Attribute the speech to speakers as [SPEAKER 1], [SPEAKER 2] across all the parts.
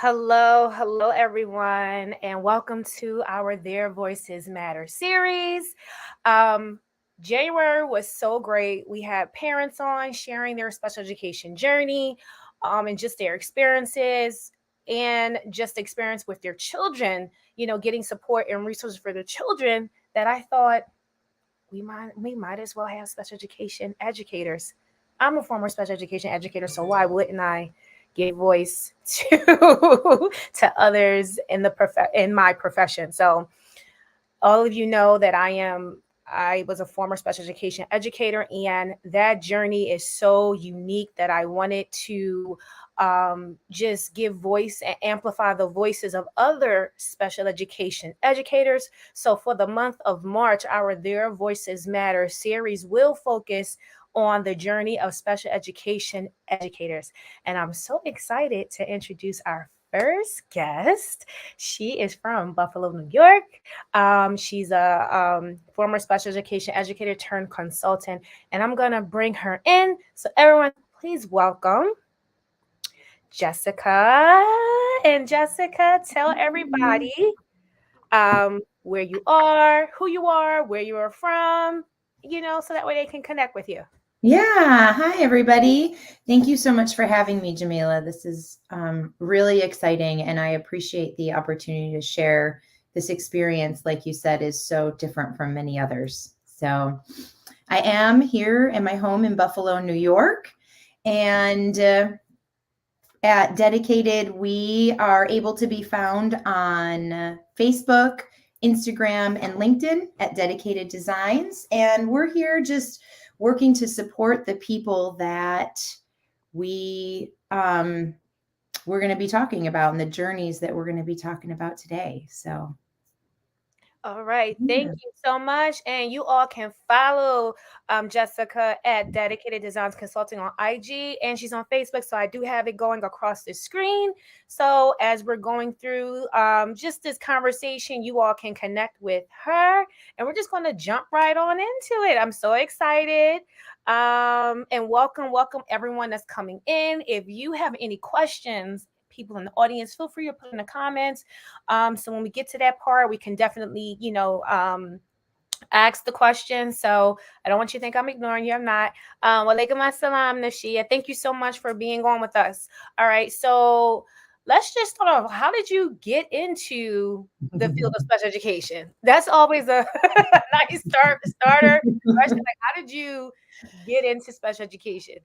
[SPEAKER 1] Hello, everyone, and welcome to our Their Voices Matter series. Um, January was so great. We had parents on sharing their special education journey, and just their experiences and just experience with their children. Getting support and resources for their children. That I thought we might as well have special education educators. I'm a former special education educator, so why wouldn't I give voice to to others in in my profession? So all of you know that I was a former special education educator, and that journey is so unique that I wanted to just give voice and amplify the voices of other special education educators. So for the month of March, our Their Voices Matter series will focus on the journey of special education educators. And I'm so excited to introduce our first guest. She is from Buffalo, New York. She's a former special education educator turned consultant, and I'm gonna bring her in. So everyone, please welcome Jessica. And Jessica, tell everybody where you are, who you are, where you are from, so that way they can connect with you.
[SPEAKER 2] Yeah. Hi, everybody. Thank you so much for having me, Jamila. This is really exciting, and I appreciate the opportunity to share this experience. Like you said, is so different from many others. So I am here in my home in Buffalo, New York, and at Dedicated, we are able to be found on Facebook, Instagram, and LinkedIn at Dedicated Designs. And we're here just working to support the people that we're going to be talking about and the journeys that we're going to be talking about today. So,
[SPEAKER 1] All right. Thank
[SPEAKER 2] yeah.
[SPEAKER 1] you so much. And you all can follow Jessica at Dedicated Designs Consulting on IG, and she's on Facebook. So I do have it going across the screen. So as we're going through just this conversation, you all can connect with her. And we're just going to jump right on into it. I'm so excited. And welcome everyone that's coming in. If you have any questions, people in the audience, feel free to put in the comments. So when we get to that part, we can definitely, ask the question. So I don't want you to think I'm ignoring you. I'm not. Walaikum assalam, Nashia. Thank you so much for being on with us. All right. So let's just start off. How did you get into the field of special education? That's always a nice starter question. Like, how did you get into special education?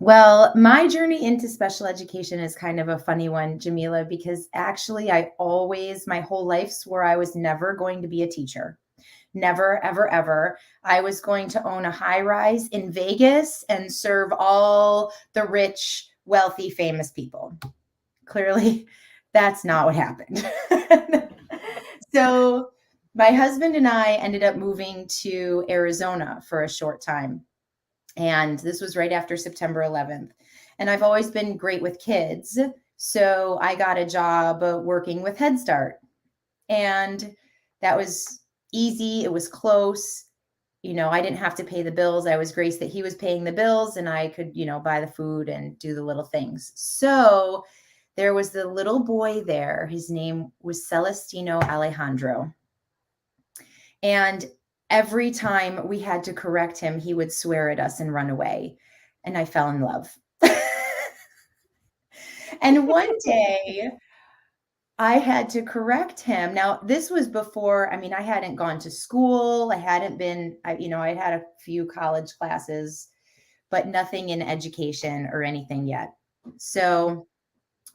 [SPEAKER 2] Well, my journey into special education is kind of a funny one, Jamila, because actually my whole life swore I was never going to be a teacher. Never, ever, ever. I was going to own a high rise in Vegas and serve all the rich, wealthy, famous people. Clearly, that's not what happened. So, my husband and I ended up moving to Arizona for a short time. And this was right after September 11th. And I've always been great with kids. So I got a job working with Head Start. And that was easy. It was close. I didn't have to pay the bills. I was graced that he was paying the bills and I could, buy the food and do the little things. So there was the little boy there. His name was Celestino Alejandro. And every time we had to correct him, he would swear at us and run away. And I fell in love. And one day I had to correct him. Now, this was before, I hadn't gone to school. I hadn't been, I had a few college classes, but nothing in education or anything yet. So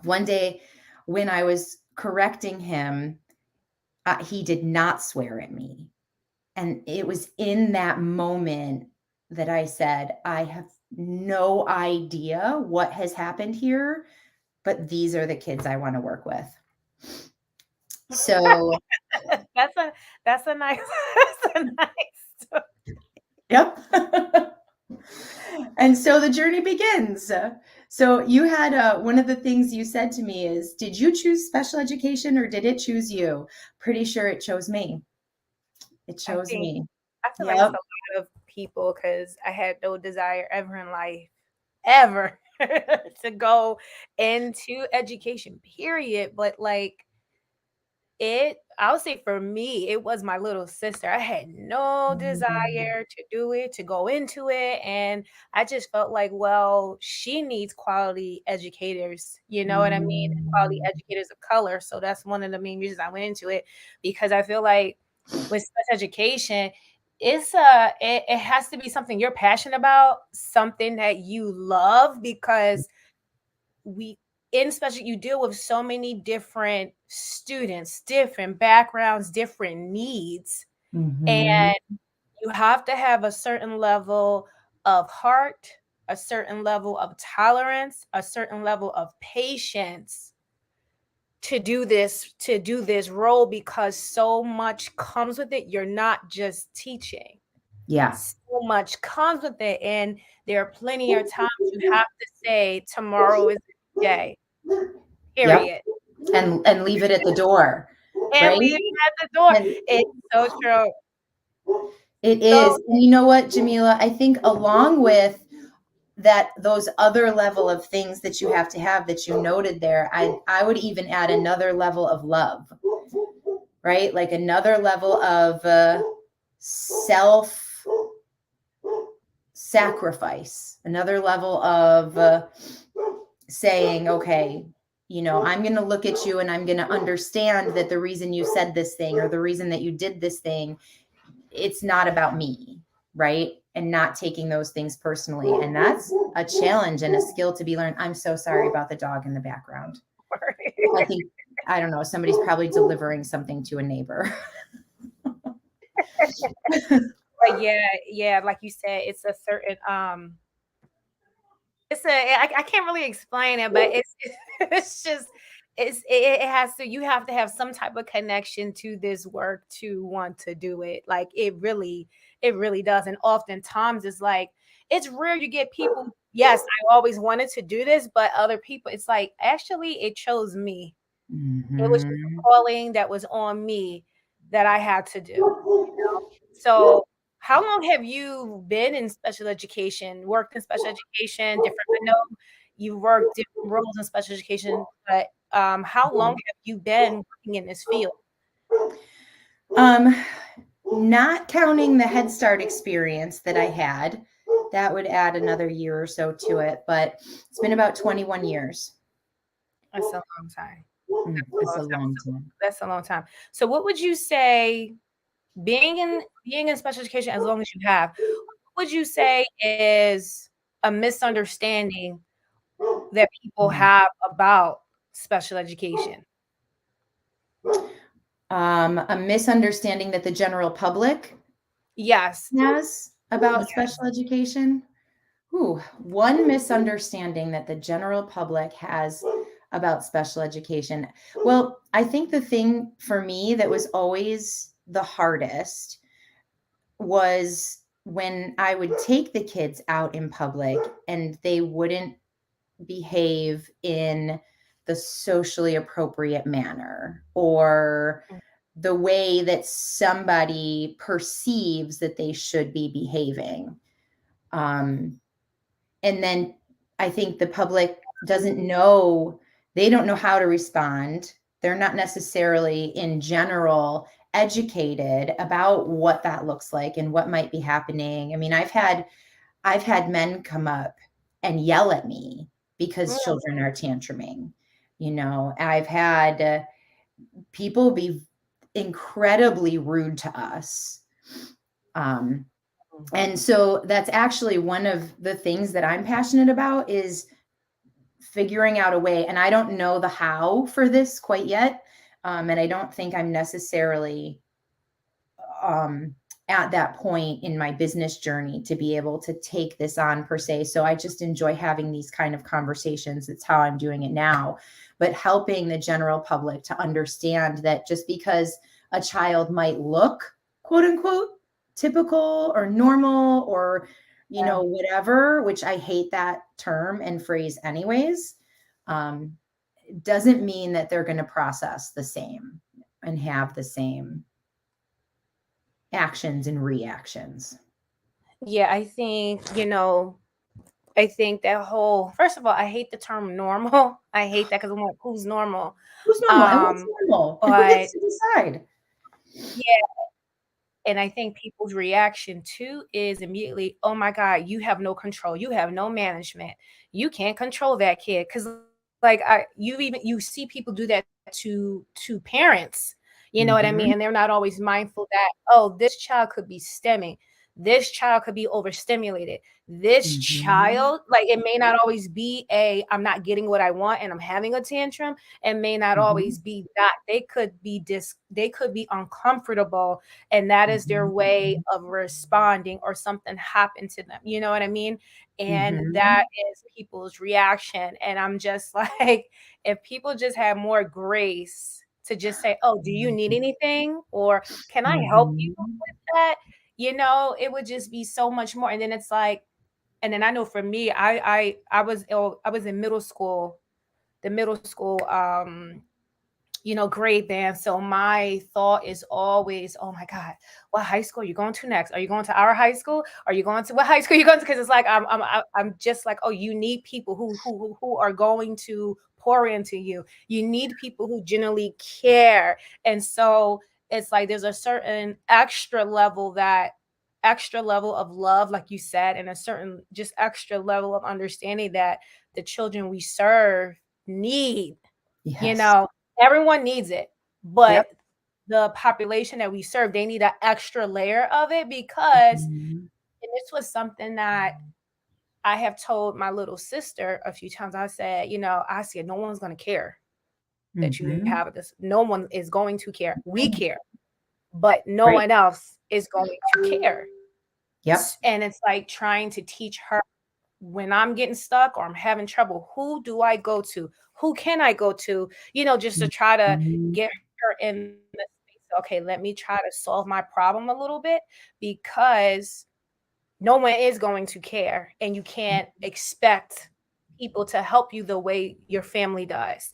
[SPEAKER 2] one day when I was correcting him, he did not swear at me. And it was in that moment that I said, I have no idea what has happened here, but these are the kids I want to work with. So,
[SPEAKER 1] that's a that's a nice that's a nice.
[SPEAKER 2] yep. And so the journey begins. So you had one of the things you said to me is, did you choose special education or did it choose you? Pretty sure it chose me. It
[SPEAKER 1] I
[SPEAKER 2] chose
[SPEAKER 1] think
[SPEAKER 2] me.
[SPEAKER 1] I feel like it's
[SPEAKER 2] Yep.
[SPEAKER 1] a lot of people because I had no desire ever in life, ever. to go into education, period. But like I would say for me, it was my little sister. I had no
[SPEAKER 2] Mhm.
[SPEAKER 1] desire to do it, to go into it. And I just felt like, well, she needs quality educators, you know what I mean? Quality
[SPEAKER 2] Mm.
[SPEAKER 1] educators of color. So that's one of the main reasons I went into it, because I feel like with special education, it has to be something you're passionate about, something that you love, because we in special you deal with so many different students, different backgrounds, different needs, and
[SPEAKER 2] Mhm.
[SPEAKER 1] you have to have a certain level of heart, a certain level of tolerance, a certain level of patience to do this role, because so much comes with it. You're not just teaching,
[SPEAKER 2] Yeah.
[SPEAKER 1] so much comes with it, and there are plenty of times you have to say tomorrow is a new day,
[SPEAKER 2] Yep.
[SPEAKER 1] period.
[SPEAKER 2] And leave it at the door,
[SPEAKER 1] And
[SPEAKER 2] right?
[SPEAKER 1] leave it at the door.
[SPEAKER 2] And
[SPEAKER 1] It's so true.
[SPEAKER 2] it
[SPEAKER 1] So
[SPEAKER 2] is. And you know what, Jamila? I think along with that, those other level of things that you have to have that you noted there, I would even add another level of love, right? Like another level of self sacrifice, another level of saying, okay, I'm going to look at you and I'm going to understand that the reason you said this thing or the reason that you did this thing, it's not about me, right? And not taking those things personally. And that's a challenge and a skill to be learned. I'm so sorry about the dog in the background. I think, I don't know, somebody's probably delivering something to a neighbor.
[SPEAKER 1] but yeah, yeah, like you said, it's a certain it's I can't really explain it, but it's it's just it has to, you have to have some type of connection to this work to want to do it. Like it really does. And oftentimes it's like it's rare you get people, yes, I always wanted to do this, but other people, it's like actually it chose me. It was just a
[SPEAKER 2] Mhm.
[SPEAKER 1] calling that was on me that I had to do. So, how long have you been in special education, worked in special education, different I know you worked different roles in special education, but, how long have you been working in this field?
[SPEAKER 2] Um, Not counting the Head Start experience that I had, that would add another year or so to it, but it's been about 21 years.
[SPEAKER 1] That's a long time. That's a
[SPEAKER 2] It's
[SPEAKER 1] long
[SPEAKER 2] a
[SPEAKER 1] time.
[SPEAKER 2] long
[SPEAKER 1] So
[SPEAKER 2] time.
[SPEAKER 1] that's a long time. So what would you say being in special education as long as you have, what would you say is a misunderstanding that people
[SPEAKER 2] Mhm.
[SPEAKER 1] have about special education?
[SPEAKER 2] A misunderstanding that the general public
[SPEAKER 1] Yes.
[SPEAKER 2] has about
[SPEAKER 1] Yes.
[SPEAKER 2] special education. Ooh, one misunderstanding that the general public has about special education. Well, I think the thing for me that was always the hardest was when I would take the kids out in public and they wouldn't behave in the socially appropriate manner or the way that somebody perceives that they should be behaving. Um, and then I think the public doesn't know, they don't know how to respond. They're not necessarily in general educated about what that looks like and what might be happening. I mean, I've had men come up and yell at me because
[SPEAKER 1] Mm,
[SPEAKER 2] children are tantruming. I've had people be incredibly rude to us. Um, and so that's actually one of the things that I'm passionate about is figuring out a way. And I don't know the how for this quite yet. And I don't think I'm necessarily um, at that point in my business journey to be able to take this on per se. So I just enjoy having these kind of conversations. It's how I'm doing it now, but helping the general public to understand that just because a child might look quote unquote typical or normal or
[SPEAKER 1] yeah.
[SPEAKER 2] whatever, which I hate that term and phrase anyways, um, doesn't mean that they're going to process the same and have the same actions and reactions.
[SPEAKER 1] Yeah, I think, I think that whole, first of all, I hate the term normal. I hate that because I'm like, who's normal?
[SPEAKER 2] Who's normal and what's
[SPEAKER 1] Um,
[SPEAKER 2] normal and who
[SPEAKER 1] but
[SPEAKER 2] gets to decide?
[SPEAKER 1] yeah, and I think people's reaction too is immediately, oh my God, you have no control. You have no management. You can't control that kid. Cause like you see people do that to parents, you know what I mean? And they're
[SPEAKER 2] Mhm,
[SPEAKER 1] not always mindful that, oh, this child could be stemming. This child could be overstimulated. This
[SPEAKER 2] mhm,
[SPEAKER 1] child, like it may not always be a I'm not getting what I want and I'm having a tantrum. It may not
[SPEAKER 2] mhm,
[SPEAKER 1] always be that. They could be uncomfortable, and that is their
[SPEAKER 2] mhm,
[SPEAKER 1] way of responding, or something happened to them, you know what I mean? And that
[SPEAKER 2] mhm,
[SPEAKER 1] is people's reaction, and I'm just like, if people just had more grace to just say, oh, do you need anything, or can I help you
[SPEAKER 2] mhm.
[SPEAKER 1] with that, you know, it would just be so much more. And then it's like, and then I know for me, I was in middle school, the middle school you know, grade band. So my thought is always, oh my God, what high school are you going to next? Are you going to our high school? Are you going to what high school are you going to? Because it's like I'm just like, oh, you need people who are going to pour into you. You need people who genuinely care. And so it's like there's a certain extra level of love, like you said, and a certain just extra level of understanding that the children we serve need, you
[SPEAKER 2] Yes.
[SPEAKER 1] know, everyone needs it, but
[SPEAKER 2] Yep.
[SPEAKER 1] the population that we serve, they need an extra layer of it, because,
[SPEAKER 2] Mhm,
[SPEAKER 1] and this was something that I have told my little sister a few times. I said, you know, I said, no one's going to care that you have
[SPEAKER 2] mhm.
[SPEAKER 1] this. No one is going to care. We care, but no
[SPEAKER 2] Right.
[SPEAKER 1] one else is going to care.
[SPEAKER 2] Yep.
[SPEAKER 1] And it's like trying to teach her, when I'm getting stuck or I'm having trouble, who do I go to? Who can I go to? You know, just to try to
[SPEAKER 2] Mhm,
[SPEAKER 1] get her in the space. Okay, let me try to solve my problem a little bit, because no one is going to care, and you can't expect people to help you the way your family does.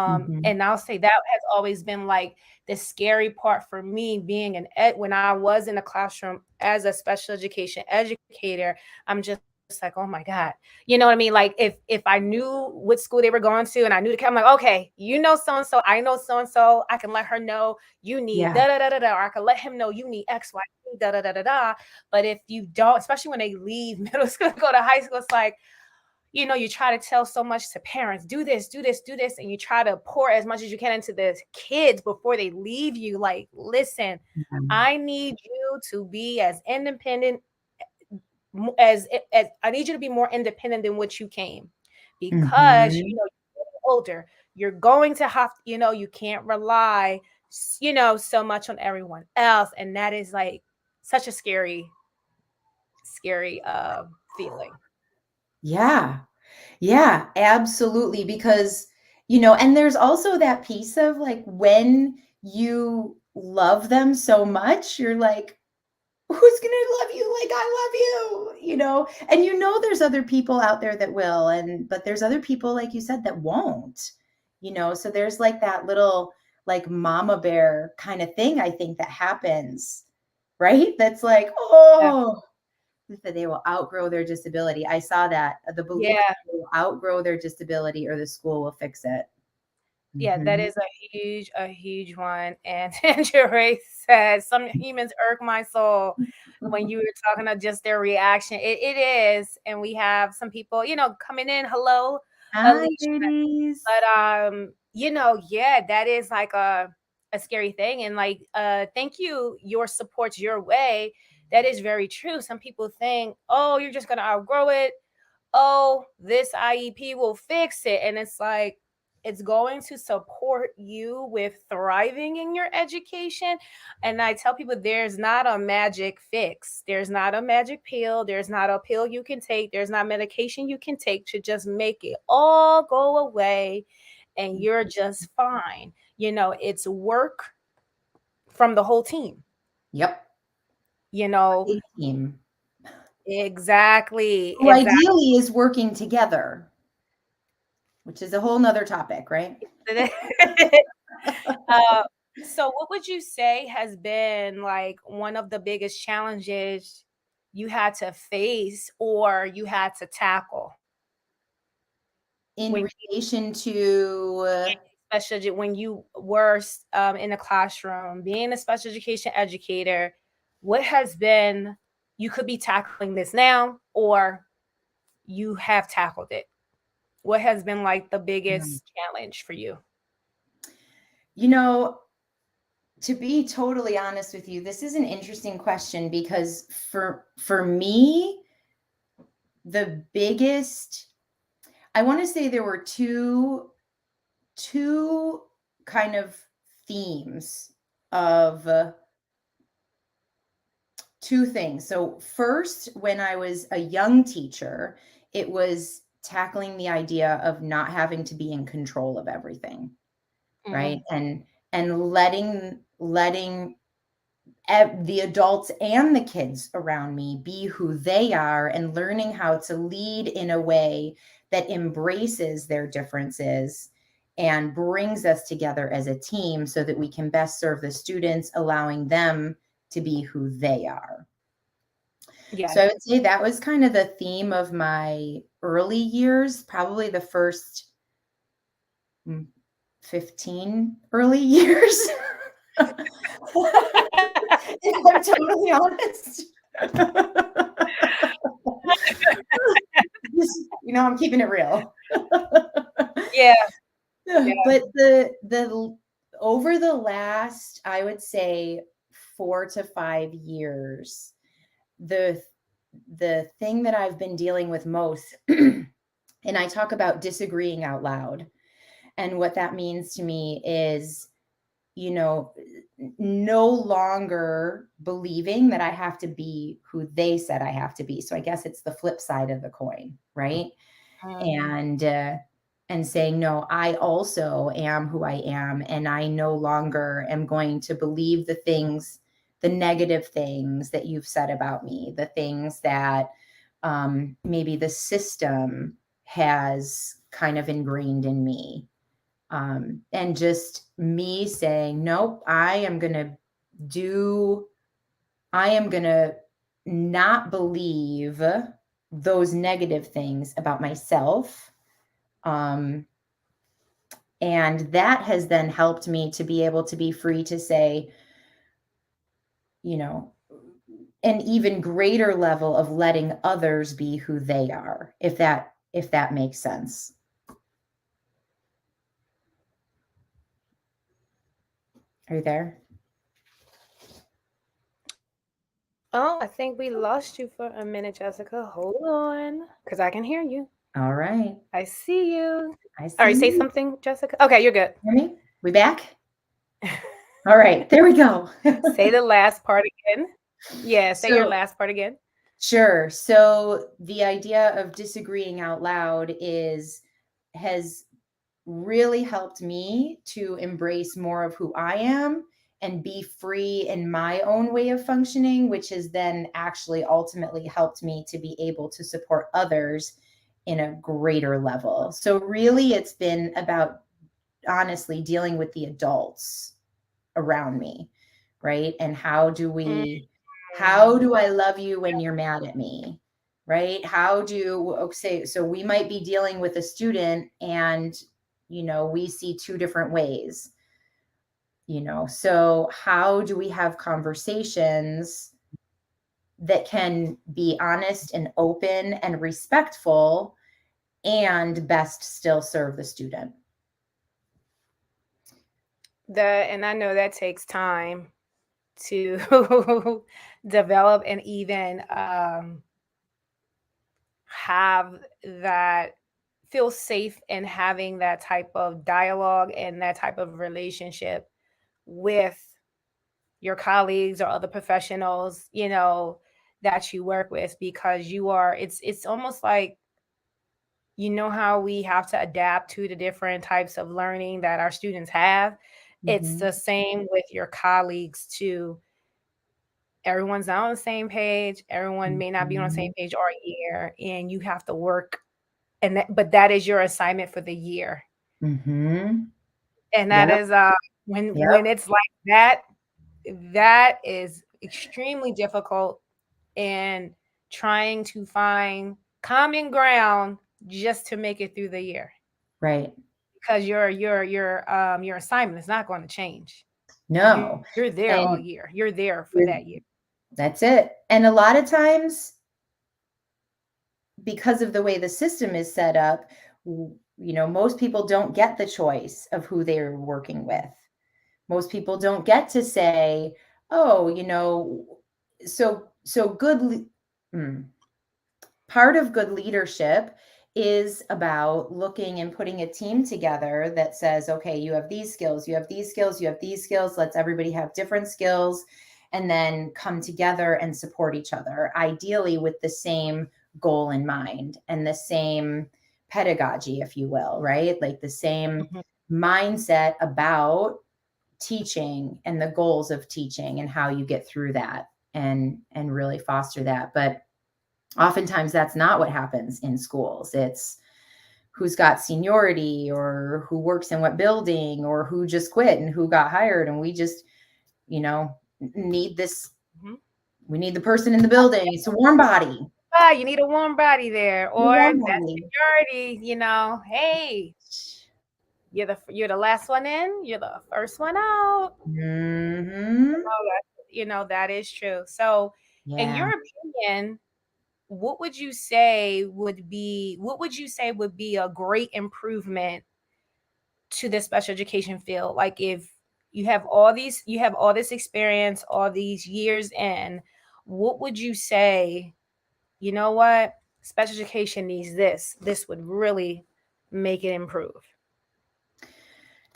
[SPEAKER 2] mhm.
[SPEAKER 1] And I'll say that has always been like the scary part for me, being an ed when I was in a classroom as a special education educator. I'm just like, oh my God, you know what I mean? Like if I knew what school they were going to, and I knew the kid, I'm like, okay, you know so and so, I know so and so, I can let her know you need
[SPEAKER 2] Yeah.
[SPEAKER 1] da da da da da, or I can let him know you need X, Y, da da da da da. But if you don't, especially when they leave middle school to go to high school, it's like, you know, you try to tell so much to parents, do this, do this, do this, and you try to pour as much as you can into the kids before they leave you. Like, listen,
[SPEAKER 2] Mhm,
[SPEAKER 1] I need you to be as independent as I need you to be more independent than what you came, because you
[SPEAKER 2] mhm.
[SPEAKER 1] know you're getting older. You're going to have, you know, you can't rely, you know, so much on everyone else, and that is like such a scary feeling.
[SPEAKER 2] Yeah. Yeah, absolutely. Because, you know, and there's also that piece of like when you love them so much, you're like, who's gonna love you like I love you? You know, and you know there's other people out there that will, and but there's other people, like you said, that won't, you know. So there's like that little like mama bear kind of thing, I think, that happens, right? That's like,
[SPEAKER 1] Yeah,
[SPEAKER 2] oh, that they will outgrow their disability. I saw that, the belief
[SPEAKER 1] yeah,
[SPEAKER 2] that they will outgrow their disability or the school will fix it.
[SPEAKER 1] yeah. That
[SPEAKER 2] Mhm.
[SPEAKER 1] is a huge one. And Tangeray says, "Some humans irk my soul." When you were talking about just their reaction, it is, and we have some people, you know, coming in. Hello,
[SPEAKER 2] Hi,
[SPEAKER 1] Alicia.
[SPEAKER 2] ladies.
[SPEAKER 1] But you know, yeah, that is like a scary thing. And like thank you, your support's your way. That is very true. Some people think, oh, you're just gonna outgrow it. Oh, this IEP will fix it. And it's like, it's going to support you with thriving in your education. And I tell people, there's not a magic fix. There's not a magic pill. There's not a pill you can take. There's not medication you can take to just make it all go away and you're just fine. You know, it's work from the whole team,
[SPEAKER 2] Yep.
[SPEAKER 1] you know.
[SPEAKER 2] A team
[SPEAKER 1] Exactly.
[SPEAKER 2] who
[SPEAKER 1] Exactly.
[SPEAKER 2] ideally is working together, which is a whole nother topic, right?
[SPEAKER 1] Uh, so what would you say has been like one of the biggest challenges you had to face or you had to tackle
[SPEAKER 2] In
[SPEAKER 1] when
[SPEAKER 2] relation to,
[SPEAKER 1] when you were in the classroom, being a special education educator, what has been, you could be tackling this now or you have tackled it? What has been like the biggest challenge for you?
[SPEAKER 2] you know, to be totally honest with you, this is an interesting question because for me, the biggest, I want to say there were two kind of themes of two things. So first, when I was a young teacher, it was tackling the idea of not having to be in control of everything, right?
[SPEAKER 1] Mm-hmm.
[SPEAKER 2] And letting the adults and the kids around me be who they are, and learning how to lead in a way that embraces their differences and brings us together as a team so that we can best serve the students, allowing them to be who they are.
[SPEAKER 1] Yeah.
[SPEAKER 2] So I would say that was kind of the theme of my early years, probably the first 15 early years. If I'm totally honest. I'm keeping it real.
[SPEAKER 1] Yeah. Yeah.
[SPEAKER 2] But the over the last, I would say 4 to 5 years, the the thing that I've been dealing with most, and I talk about disagreeing out loud. And what that means to me is, you know, no longer believing that I have to be who they said I have to be. So I guess it's the flip side of the coin, right?
[SPEAKER 1] Mm-hmm.
[SPEAKER 2] And saying, no, I also am who I am, and I no longer am going to believe the things, the negative things that you've said about me, the things that maybe the system has kind of ingrained in me. And just me saying, nope, I am going to not believe those negative things about myself. And that has then helped me to be able to be free to say, you know, an even greater level of letting others be who they are, if that makes sense. Are you there?
[SPEAKER 1] Oh, I think we lost you for a minute, Jessica. Hold on, because I can hear you.
[SPEAKER 2] All right.
[SPEAKER 1] I see you.
[SPEAKER 2] I
[SPEAKER 1] All
[SPEAKER 2] see
[SPEAKER 1] right, say
[SPEAKER 2] you.
[SPEAKER 1] something, Jessica. Okay, you're good.
[SPEAKER 2] Hear me? We back? All right. There we go.
[SPEAKER 1] Say the last part again. Yeah, say your
[SPEAKER 2] So
[SPEAKER 1] last part again.
[SPEAKER 2] sure. So the idea of disagreeing out loud has really helped me to embrace more of who I am and be free in my own way of functioning, which has then actually ultimately helped me to be able to support others in a greater level. So really it's been about honestly dealing with the adults around me, right? And how do I love you when you're mad at me? Right? Okay, so we might be dealing with a student and we see two different ways. So how do we have conversations that can be honest and open and respectful and best still serve the student?
[SPEAKER 1] And I know that takes time to develop and even have that, feel safe in having that type of dialogue and that type of relationship with your colleagues or other professionals, that you work with, because it's almost like, how we have to adapt to the different types of learning that our students have. It's
[SPEAKER 2] Mm-hmm.
[SPEAKER 1] the same with your colleagues too. Everyone's not on the same page. Everyone may not be on the same
[SPEAKER 2] Mm-hmm.
[SPEAKER 1] page all year, and you have to work. But that is your assignment for the year,
[SPEAKER 2] Mm-hmm.
[SPEAKER 1] and that
[SPEAKER 2] Yep.
[SPEAKER 1] is when
[SPEAKER 2] Yep.
[SPEAKER 1] it's like that is extremely difficult. And trying to find common ground just to make it through the year,
[SPEAKER 2] Right.
[SPEAKER 1] because your assignment is not going to change. You're
[SPEAKER 2] No.
[SPEAKER 1] there all year.
[SPEAKER 2] And
[SPEAKER 1] You're there for that year.
[SPEAKER 2] you're- that's it. And a lot of times, because of the way the system is set up, most people don't get the choice of who they're working with. Most people don't get to say, oh, so part of good leadership is about looking and putting a team together that says, okay, you have these skills, you have these skills, you have these skills. Let's everybody have different skills and then come together and support each other, ideally with the same goal in mind and the same pedagogy, if you will, right? Like the same
[SPEAKER 1] Mhm.
[SPEAKER 2] mindset about teaching and the goals of teaching and how you get through that and really foster that. But oftentimes that's not what happens in schools. It's who's got seniority or who works in what building or who just quit and who got hired. And we just, need this.
[SPEAKER 1] Mhm.
[SPEAKER 2] We need the person in the building. It's a warm body.
[SPEAKER 1] Ah, you need a warm body there,
[SPEAKER 2] A
[SPEAKER 1] or
[SPEAKER 2] warm
[SPEAKER 1] that
[SPEAKER 2] body.
[SPEAKER 1] seniority. Hey, you're the last one in. You're the first one out.
[SPEAKER 2] Mm-hmm.
[SPEAKER 1] That is true. So, in your
[SPEAKER 2] Yeah.
[SPEAKER 1] opinion, what would you say would be a great improvement to the special education field? Like, if you have all this experience, all these years in, what would you say, you know what, special education needs this would really make it improve?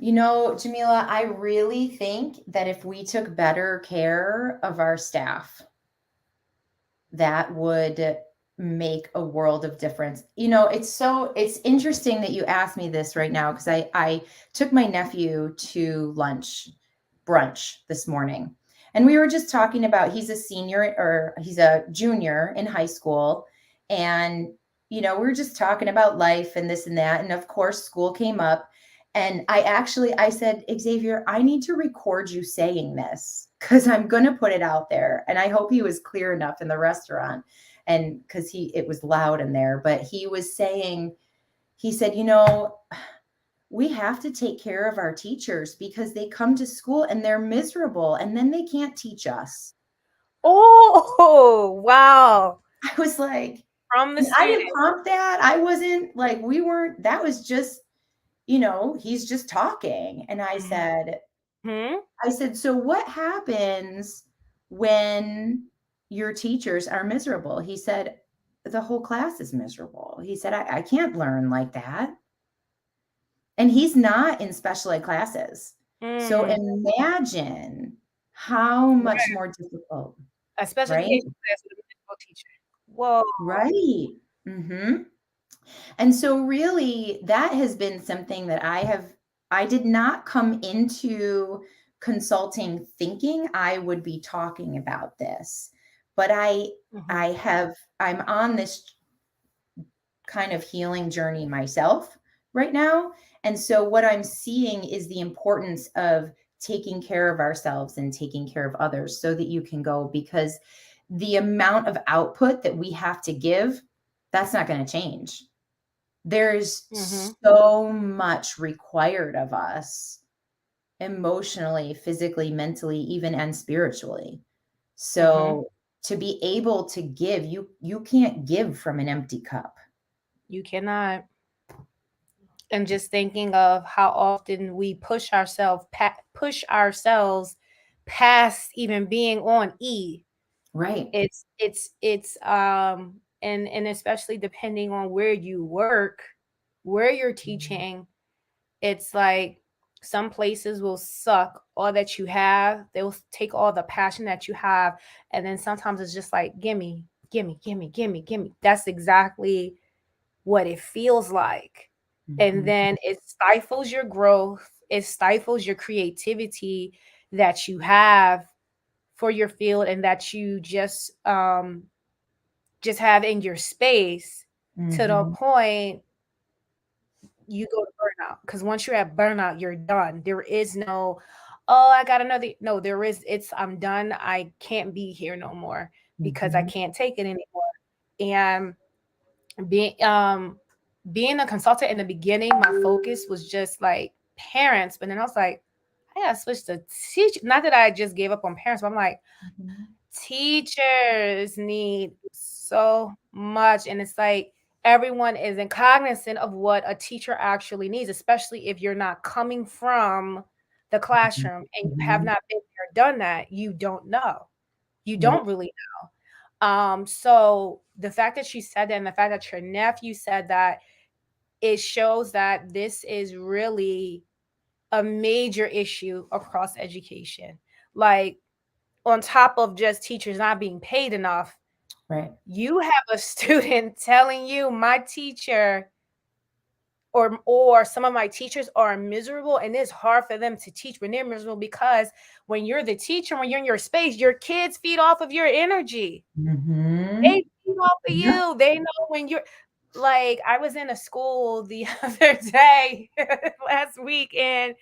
[SPEAKER 2] Jamila, I really think that if we took better care of our staff, that would make a world of difference. It's interesting that you asked me this right now because I took my nephew to brunch this morning. And we were just talking about he's a senior or he's a junior in high school. And, we were just talking about life and this and that. And of course, school came up. And I said, Xavier, I need to record you saying this because I'm going to put it out there. And I hope he was clear enough in the restaurant. And because it was loud in there, but he said, we have to take care of our teachers because they come to school and they're miserable and then they can't teach us.
[SPEAKER 1] Oh, wow.
[SPEAKER 2] I was like,
[SPEAKER 1] From the
[SPEAKER 2] and I
[SPEAKER 1] student.
[SPEAKER 2] didn't prompt that. I wasn't like, we weren't, that was just, he's just talking. And
[SPEAKER 1] Hmm.
[SPEAKER 2] I said, so what happens when your teachers are miserable? He said, the whole class is miserable. He said, I can't learn like that. And he's not in special ed classes. So
[SPEAKER 1] Mm.
[SPEAKER 2] imagine how much more difficult,
[SPEAKER 1] A special
[SPEAKER 2] right?
[SPEAKER 1] education class with a musical teacher. Whoa.
[SPEAKER 2] Right. Hmm. And so really that has been something that I did not come into consulting thinking I would be talking about this. But
[SPEAKER 1] Mhm.
[SPEAKER 2] I'm on this kind of healing journey myself right now. And so what I'm seeing is the importance of taking care of ourselves and taking care of others so that you can go, because the amount of output that we have to give, that's not going to change. There's
[SPEAKER 1] Mhm.
[SPEAKER 2] so much required of us emotionally, physically, mentally, even and spiritually.
[SPEAKER 1] Mhm.
[SPEAKER 2] So to be able to give, you can't give from an empty cup.
[SPEAKER 1] You cannot. And just thinking of how often we push ourselves past even being on E.
[SPEAKER 2] Right.
[SPEAKER 1] And especially depending on where you work, where you're teaching, it's like some places will suck all that you have. They will take all the passion that you have, and then sometimes it's just like, gimme, gimme, gimme, gimme, gimme. That's exactly what it feels like. And
[SPEAKER 2] Mhm.
[SPEAKER 1] then it stifles your growth, it stifles your creativity that you have for your field, and that you just have in your space, to the
[SPEAKER 2] Mhm.
[SPEAKER 1] point you go to burnout. Because once you're at burnout, you're done. There is no, oh, I got another. No, there is. I'm done. I can't be here no more because I
[SPEAKER 2] Mhm.
[SPEAKER 1] can't take it anymore. And being being a consultant in the beginning, my focus was just like parents, but then I was like, I gotta switch to teach. Not that I just gave up on parents, but I'm like,
[SPEAKER 2] Mhm.
[SPEAKER 1] teachers need so much. And it's like everyone isn't cognizant of what a teacher actually needs, especially if you're not coming from the
[SPEAKER 2] Mhm.
[SPEAKER 1] classroom and you have
[SPEAKER 2] Mhm.
[SPEAKER 1] not been there, done that. You don't know. You
[SPEAKER 2] Nope.
[SPEAKER 1] don't really know. So the fact that she said that and the fact that your nephew said that, it shows that this is really a major issue across education. Like, on top of just teachers not being paid enough,
[SPEAKER 2] Right.
[SPEAKER 1] you have a student telling you my teacher or some of my teachers are miserable, and it's hard for them to teach when they're miserable, because when you're the teacher, when you're in your space, your kids feed off of your energy.
[SPEAKER 2] Mhm.
[SPEAKER 1] They feed off of
[SPEAKER 2] Yep.
[SPEAKER 1] you. They know when you're like, I was in a school the other day last week, and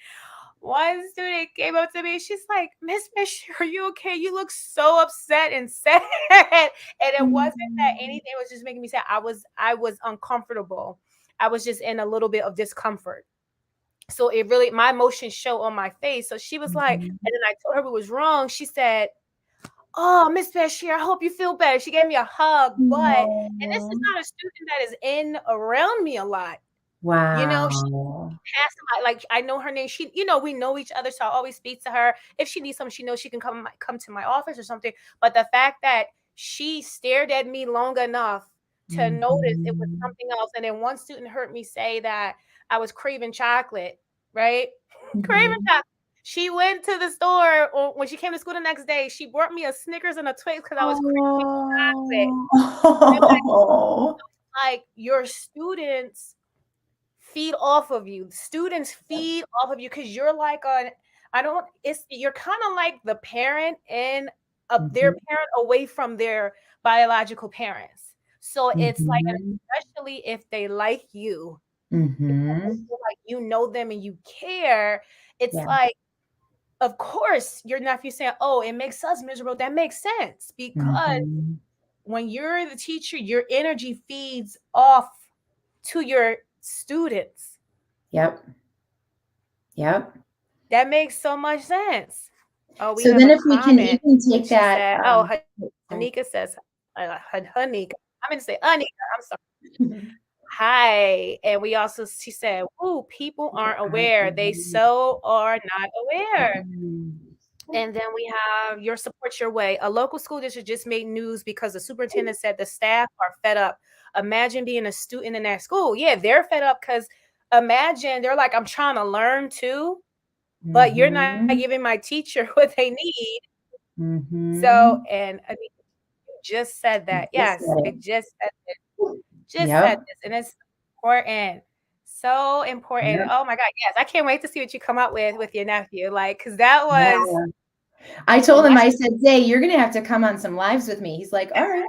[SPEAKER 1] one student came up to me. She's like, Miss Fisher, are you okay? You look so upset and sad. And it wasn't that
[SPEAKER 2] Mhm.
[SPEAKER 1] anything was just making me sad. I was uncomfortable. I was just in a little bit of discomfort. So it really, my emotions show on my face. So she was like,
[SPEAKER 2] Mhm.
[SPEAKER 1] and then I told her what was wrong. She said, oh, Miss Bashir, I hope you feel better. She gave me a hug, and this is
[SPEAKER 2] Aw.
[SPEAKER 1] not a student that is in around me a lot. She
[SPEAKER 2] Wow.
[SPEAKER 1] passed by, like, I know her name. She, we know each other, so I always speak to her. If she needs something, she knows she can come to my office or something. But the fact that she stared at me long enough to notice it was
[SPEAKER 2] Mhm.
[SPEAKER 1] something else, and then one student heard me say that I was craving chocolate, right? Craving
[SPEAKER 2] Mhm.
[SPEAKER 1] chocolate. She went to the store, or when she came to school the next day, she brought me a Snickers and a Twix because I was craving chocolate.
[SPEAKER 2] Oh.
[SPEAKER 1] Like, your students feed off of you. Students feed off of you because you're like a, I don't, it's, you're kind of like the parent and their
[SPEAKER 2] Mhm.
[SPEAKER 1] parent away from their biological parents. So it's like, and
[SPEAKER 2] Mhm.
[SPEAKER 1] especially if they like you, because they
[SPEAKER 2] Mhm.
[SPEAKER 1] feel like you know them and you care, it's
[SPEAKER 2] Yeah.
[SPEAKER 1] like, of course, your nephew saying, oh, it makes us miserable. That makes sense, because
[SPEAKER 2] Mhm.
[SPEAKER 1] when you're the teacher, your energy feeds off to your students.
[SPEAKER 2] Yep. Yep.
[SPEAKER 1] That makes so much sense. Oh, we
[SPEAKER 2] So
[SPEAKER 1] have
[SPEAKER 2] then
[SPEAKER 1] a
[SPEAKER 2] if we can
[SPEAKER 1] comment.
[SPEAKER 2] even take
[SPEAKER 1] She
[SPEAKER 2] that,
[SPEAKER 1] said, "Oh,
[SPEAKER 2] sorry.
[SPEAKER 1] Hanika says, Hanika." I'm gonna say Anika. I'm sorry. Hi, and we also she said, "Ooh, people aren't aware. They so are not aware." And then we have your support your way. A local school district just made news because the superintendent said the staff are fed up. Imagine being a student in that school. Yeah, they're fed up because imagine they're like, I'm trying to learn too, but you're not giving
[SPEAKER 2] Mhm.
[SPEAKER 1] my teacher what they need. So,
[SPEAKER 2] Mhm.
[SPEAKER 1] and I mean, you just said
[SPEAKER 2] You
[SPEAKER 1] that.
[SPEAKER 2] just
[SPEAKER 1] Yes,
[SPEAKER 2] said it.
[SPEAKER 1] it just said
[SPEAKER 2] Yep.
[SPEAKER 1] this, and it's important. So important.
[SPEAKER 2] Yep.
[SPEAKER 1] Oh my God. Yes. I can't wait to see what you come up with your nephew. Like, cause that was
[SPEAKER 2] Yeah. I told him,
[SPEAKER 1] my
[SPEAKER 2] I said, "Zay, you're gonna have to come on some lives with me." He's like, "All right,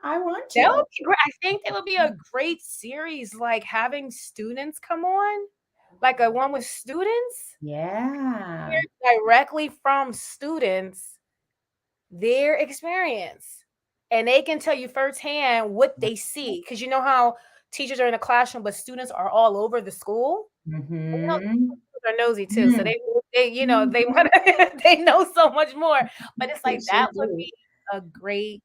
[SPEAKER 2] I want
[SPEAKER 1] that would
[SPEAKER 2] to."
[SPEAKER 1] be great. I think that would be a great series, like having students come on, like a one with students,
[SPEAKER 2] Yeah.
[SPEAKER 1] hear directly from students their experience. And they can tell you firsthand what they see. Because you know how teachers are in a classroom, but students are all over the school. And
[SPEAKER 2] Mhm.
[SPEAKER 1] students are nosy too. So
[SPEAKER 2] Mm.
[SPEAKER 1] they
[SPEAKER 2] Mhm.
[SPEAKER 1] want to, they know so much more. But it's
[SPEAKER 2] They
[SPEAKER 1] like,
[SPEAKER 2] sure
[SPEAKER 1] that would
[SPEAKER 2] do.
[SPEAKER 1] be a great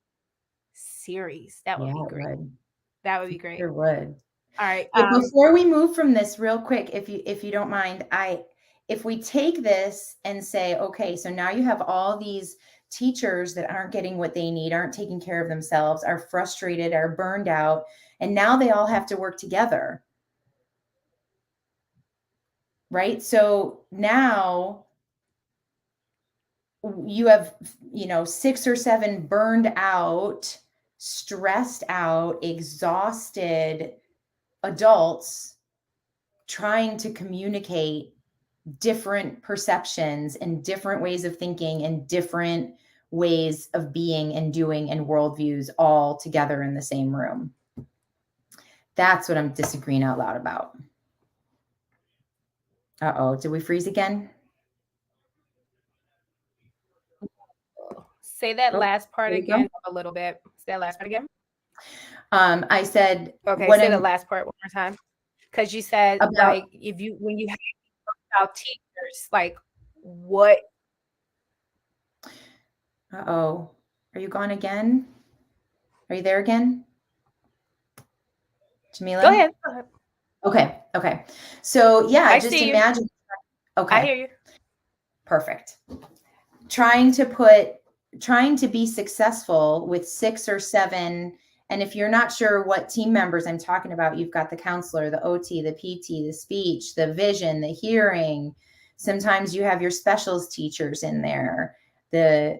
[SPEAKER 1] series. That would
[SPEAKER 2] Yeah,
[SPEAKER 1] be
[SPEAKER 2] it
[SPEAKER 1] great.
[SPEAKER 2] would.
[SPEAKER 1] That would be
[SPEAKER 2] It
[SPEAKER 1] great.
[SPEAKER 2] sure would.
[SPEAKER 1] All right.
[SPEAKER 2] But before we move from this real quick, if you don't mind, I if we take this and say, okay, so now you have all these teachers that aren't getting what they need, aren't taking care of themselves, are frustrated, are burned out, and now they all have to work together, right? So now you have, 6 or 7 burned out, stressed out, exhausted adults trying to communicate different perceptions and different ways of thinking and different ways of being and doing and worldviews all together in the same room. That's what I'm disagreeing out loud about. Uh-oh, did we freeze again?
[SPEAKER 1] say that
[SPEAKER 2] Oh,
[SPEAKER 1] last part
[SPEAKER 2] there we
[SPEAKER 1] again
[SPEAKER 2] go.
[SPEAKER 1] a little bit. Say that last part again.
[SPEAKER 2] I said,
[SPEAKER 1] Okay,
[SPEAKER 2] what
[SPEAKER 1] say the
[SPEAKER 2] am
[SPEAKER 1] last part one more time. Because you said
[SPEAKER 2] about,
[SPEAKER 1] like if you when you have about teachers, like what
[SPEAKER 2] uh-oh, are you gone again? Are you there again,
[SPEAKER 1] go
[SPEAKER 2] Jamila?
[SPEAKER 1] ahead. Go ahead.
[SPEAKER 2] Okay, okay. So yeah,
[SPEAKER 1] I
[SPEAKER 2] just
[SPEAKER 1] see you.
[SPEAKER 2] imagine.
[SPEAKER 1] I
[SPEAKER 2] Okay,
[SPEAKER 1] hear you.
[SPEAKER 2] perfect. Trying to be successful with 6 or 7, and if you're not sure what team members I'm talking about, you've got the counselor, the OT, the PT, the speech, the vision, the hearing. Sometimes you have your specials teachers in there, the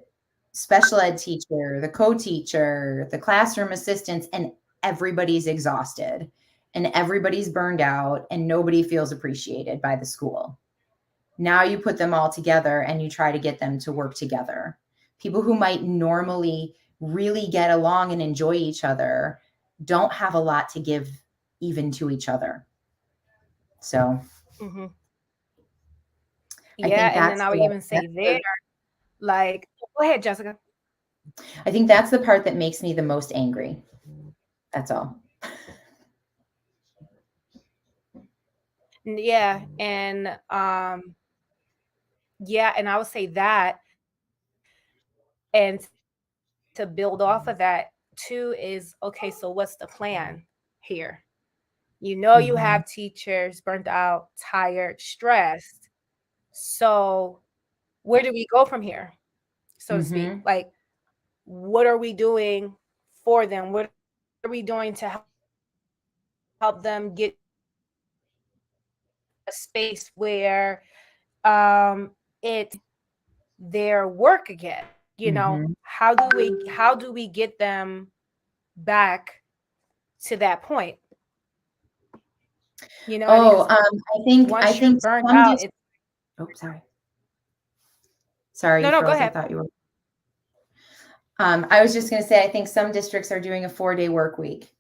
[SPEAKER 2] special ed teacher, the co-teacher, the classroom assistants, and everybody's exhausted and everybody's burned out and nobody feels appreciated by the school. Now you put them all together and you try to get them to work together. People who might normally really get along and enjoy each other don't have a lot to give even to each other. So
[SPEAKER 1] Hmm.
[SPEAKER 2] I
[SPEAKER 1] Yeah,
[SPEAKER 2] think
[SPEAKER 1] and then I would even say there, like, go ahead, Jessica.
[SPEAKER 2] I think that's the part that makes me the most angry. That's all.
[SPEAKER 1] Yeah, and yeah, and I would say that, and to build off of that too is okay. So what's the plan here? You know, you
[SPEAKER 2] Mhm.
[SPEAKER 1] have teachers burnt out, tired, stressed. So where do we go from here, so to speak?
[SPEAKER 2] Mhm.
[SPEAKER 1] Like, what are we doing for them? What are we doing to help them get a space where it's their work again? You know,
[SPEAKER 2] Mhm.
[SPEAKER 1] how do we get them back to that point? You know what I mean?
[SPEAKER 2] Oh,
[SPEAKER 1] Because
[SPEAKER 2] I think I
[SPEAKER 1] once you're
[SPEAKER 2] think
[SPEAKER 1] burnt
[SPEAKER 2] some
[SPEAKER 1] out,
[SPEAKER 2] dis
[SPEAKER 1] it's
[SPEAKER 2] oh, sorry. Sorry,
[SPEAKER 1] no,
[SPEAKER 2] you
[SPEAKER 1] no, go
[SPEAKER 2] froze. I
[SPEAKER 1] ahead.
[SPEAKER 2] thought you were I was just going to say I think some districts are doing a 4-day work week,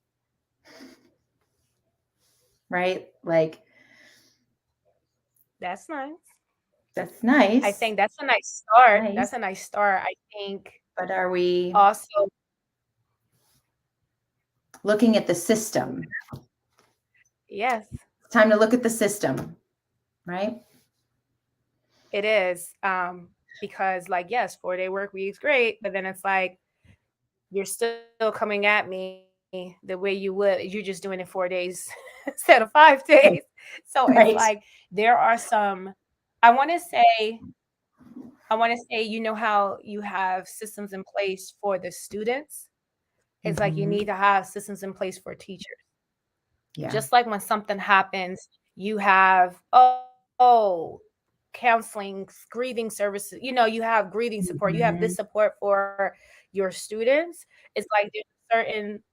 [SPEAKER 2] right? Like
[SPEAKER 1] That's nice.
[SPEAKER 2] that's
[SPEAKER 1] I
[SPEAKER 2] nice.
[SPEAKER 1] think that's a nice start. That's
[SPEAKER 2] Nice.
[SPEAKER 1] a nice start. I think
[SPEAKER 2] But are we
[SPEAKER 1] also,
[SPEAKER 2] looking at the system?
[SPEAKER 1] yes,
[SPEAKER 2] It's time to look at the system, right?
[SPEAKER 1] it is. Because like, yes, 4-day work week's great, but then it's like you're still coming at me the way you would. You're just doing it 4 days instead of 5 days. So it's like
[SPEAKER 2] Right.
[SPEAKER 1] there are some. I want to say. I want to say, you know how you have systems in place for the students? It's like you
[SPEAKER 2] Mhm.
[SPEAKER 1] need to have systems in place for teachers.
[SPEAKER 2] Yeah.
[SPEAKER 1] Just like when something happens, you have, oh, counseling, grieving services, you have grieving support, you have this
[SPEAKER 2] Mhm.
[SPEAKER 1] support for your students. It's like there's certain,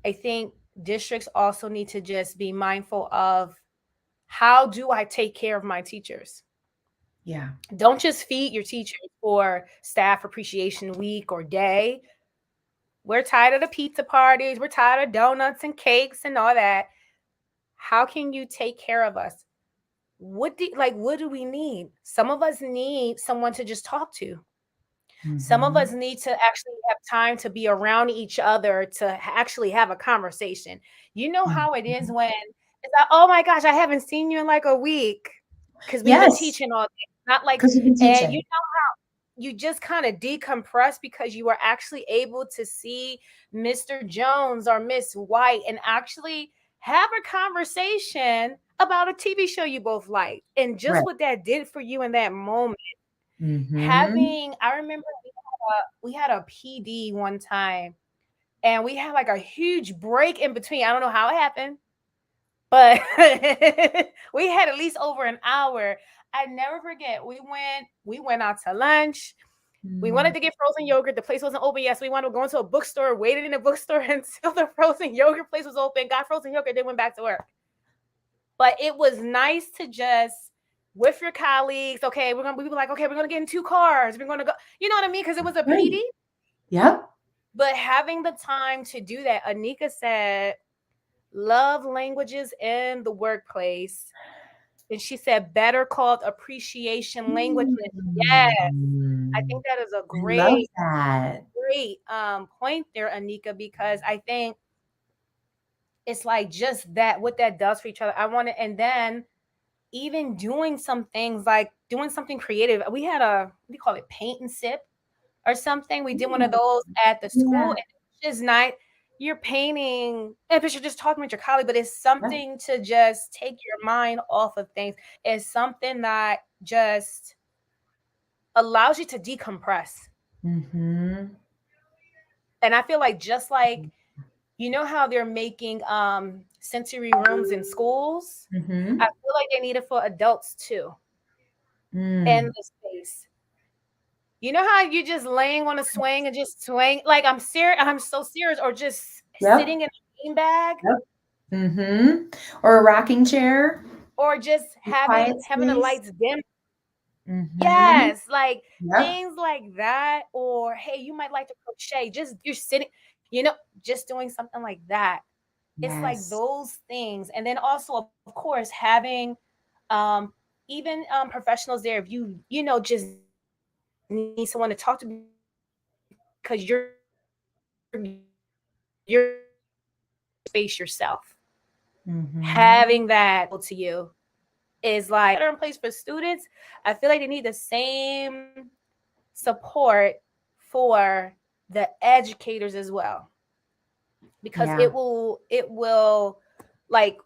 [SPEAKER 1] I think districts also need to just be mindful of how do I take care of my teachers?
[SPEAKER 2] Yeah.
[SPEAKER 1] Don't just feed your teachers for staff appreciation week or day. We're tired of the pizza parties. We're tired of donuts and cakes and all that. How can you take care of us? What do we need? Some of us need someone to just talk to. Some of us
[SPEAKER 2] Mhm.
[SPEAKER 1] need to actually have time to be around each other to actually have a conversation. You know how it is
[SPEAKER 2] Mhm.
[SPEAKER 1] when it's like, oh my gosh, I haven't seen you in like a week because we've been
[SPEAKER 2] Yes,
[SPEAKER 1] teaching all day. Not like,
[SPEAKER 2] 'cause you've been
[SPEAKER 1] and
[SPEAKER 2] teaching.
[SPEAKER 1] you just kind of decompress because you were actually able to see Mr. Jones or Miss White and actually have a conversation about a TV show you both liked. And just
[SPEAKER 2] Right.
[SPEAKER 1] what that did for you in that moment.
[SPEAKER 2] Mhm.
[SPEAKER 1] I remember we had a PD one time and we had like a huge break in between. I don't know how it happened, but we had at least over an hour. I never forget. We went out to lunch. We
[SPEAKER 2] Mm.
[SPEAKER 1] wanted to get frozen yogurt. The place wasn't open yet. So we wanted to go into a bookstore, waited in the bookstore until the frozen yogurt place was open, got frozen yogurt, then went back to work. But it was nice to just with your colleagues. Okay, we were like, okay, we're gonna get in 2 cars. We're gonna go, you know what I mean? Because it was a
[SPEAKER 2] Right.
[SPEAKER 1] PD.
[SPEAKER 2] Yep.
[SPEAKER 1] But having the time to do that, Anika said, love languages in the workplace. And she said, better called appreciation languages. Yes. I
[SPEAKER 2] Mm.
[SPEAKER 1] think that is a
[SPEAKER 2] I love
[SPEAKER 1] great,
[SPEAKER 2] that.
[SPEAKER 1] great point there, Anika, because I think it's like just that what that does for each other. I want to, and then even doing some things like doing something creative. We had a what do you call it, paint and sip or something. We did one of
[SPEAKER 2] Ooh,
[SPEAKER 1] those at the school,
[SPEAKER 2] yeah.
[SPEAKER 1] and it's just not you're painting, and but you're just talking with your colleague, but it's
[SPEAKER 2] Yep.
[SPEAKER 1] something to just take your mind off of things. It's something that just allows you to decompress.
[SPEAKER 2] Mm-hmm.
[SPEAKER 1] And I feel like just like you know how they're making sensory rooms in schools, I
[SPEAKER 2] Mm-hmm.
[SPEAKER 1] feel like they need it for adults too in
[SPEAKER 2] Mm.
[SPEAKER 1] the space. You know how you just laying on a swing and just swing like I'm serious, I'm so serious, or just
[SPEAKER 2] Yep.
[SPEAKER 1] sitting in a beanbag,
[SPEAKER 2] Yep. Mm-hmm. Or a rocking chair,
[SPEAKER 1] or just
[SPEAKER 2] a quiet
[SPEAKER 1] having the
[SPEAKER 2] space.
[SPEAKER 1] lights dim.
[SPEAKER 2] Mm-hmm.
[SPEAKER 1] Yes, like
[SPEAKER 2] Yep.
[SPEAKER 1] things like that. Or hey, you might like to crochet. Just you're sitting, you know, just doing something like that. It's like
[SPEAKER 2] Yes.
[SPEAKER 1] those things. And then also, of course, having um even professionals there, if you know just need someone to talk to because you're space yourself. Having
[SPEAKER 2] Mm-hmm.
[SPEAKER 1] that to you is like better in place for students. I feel like they need the same support for the educators as well, because
[SPEAKER 2] Yeah.
[SPEAKER 1] it will like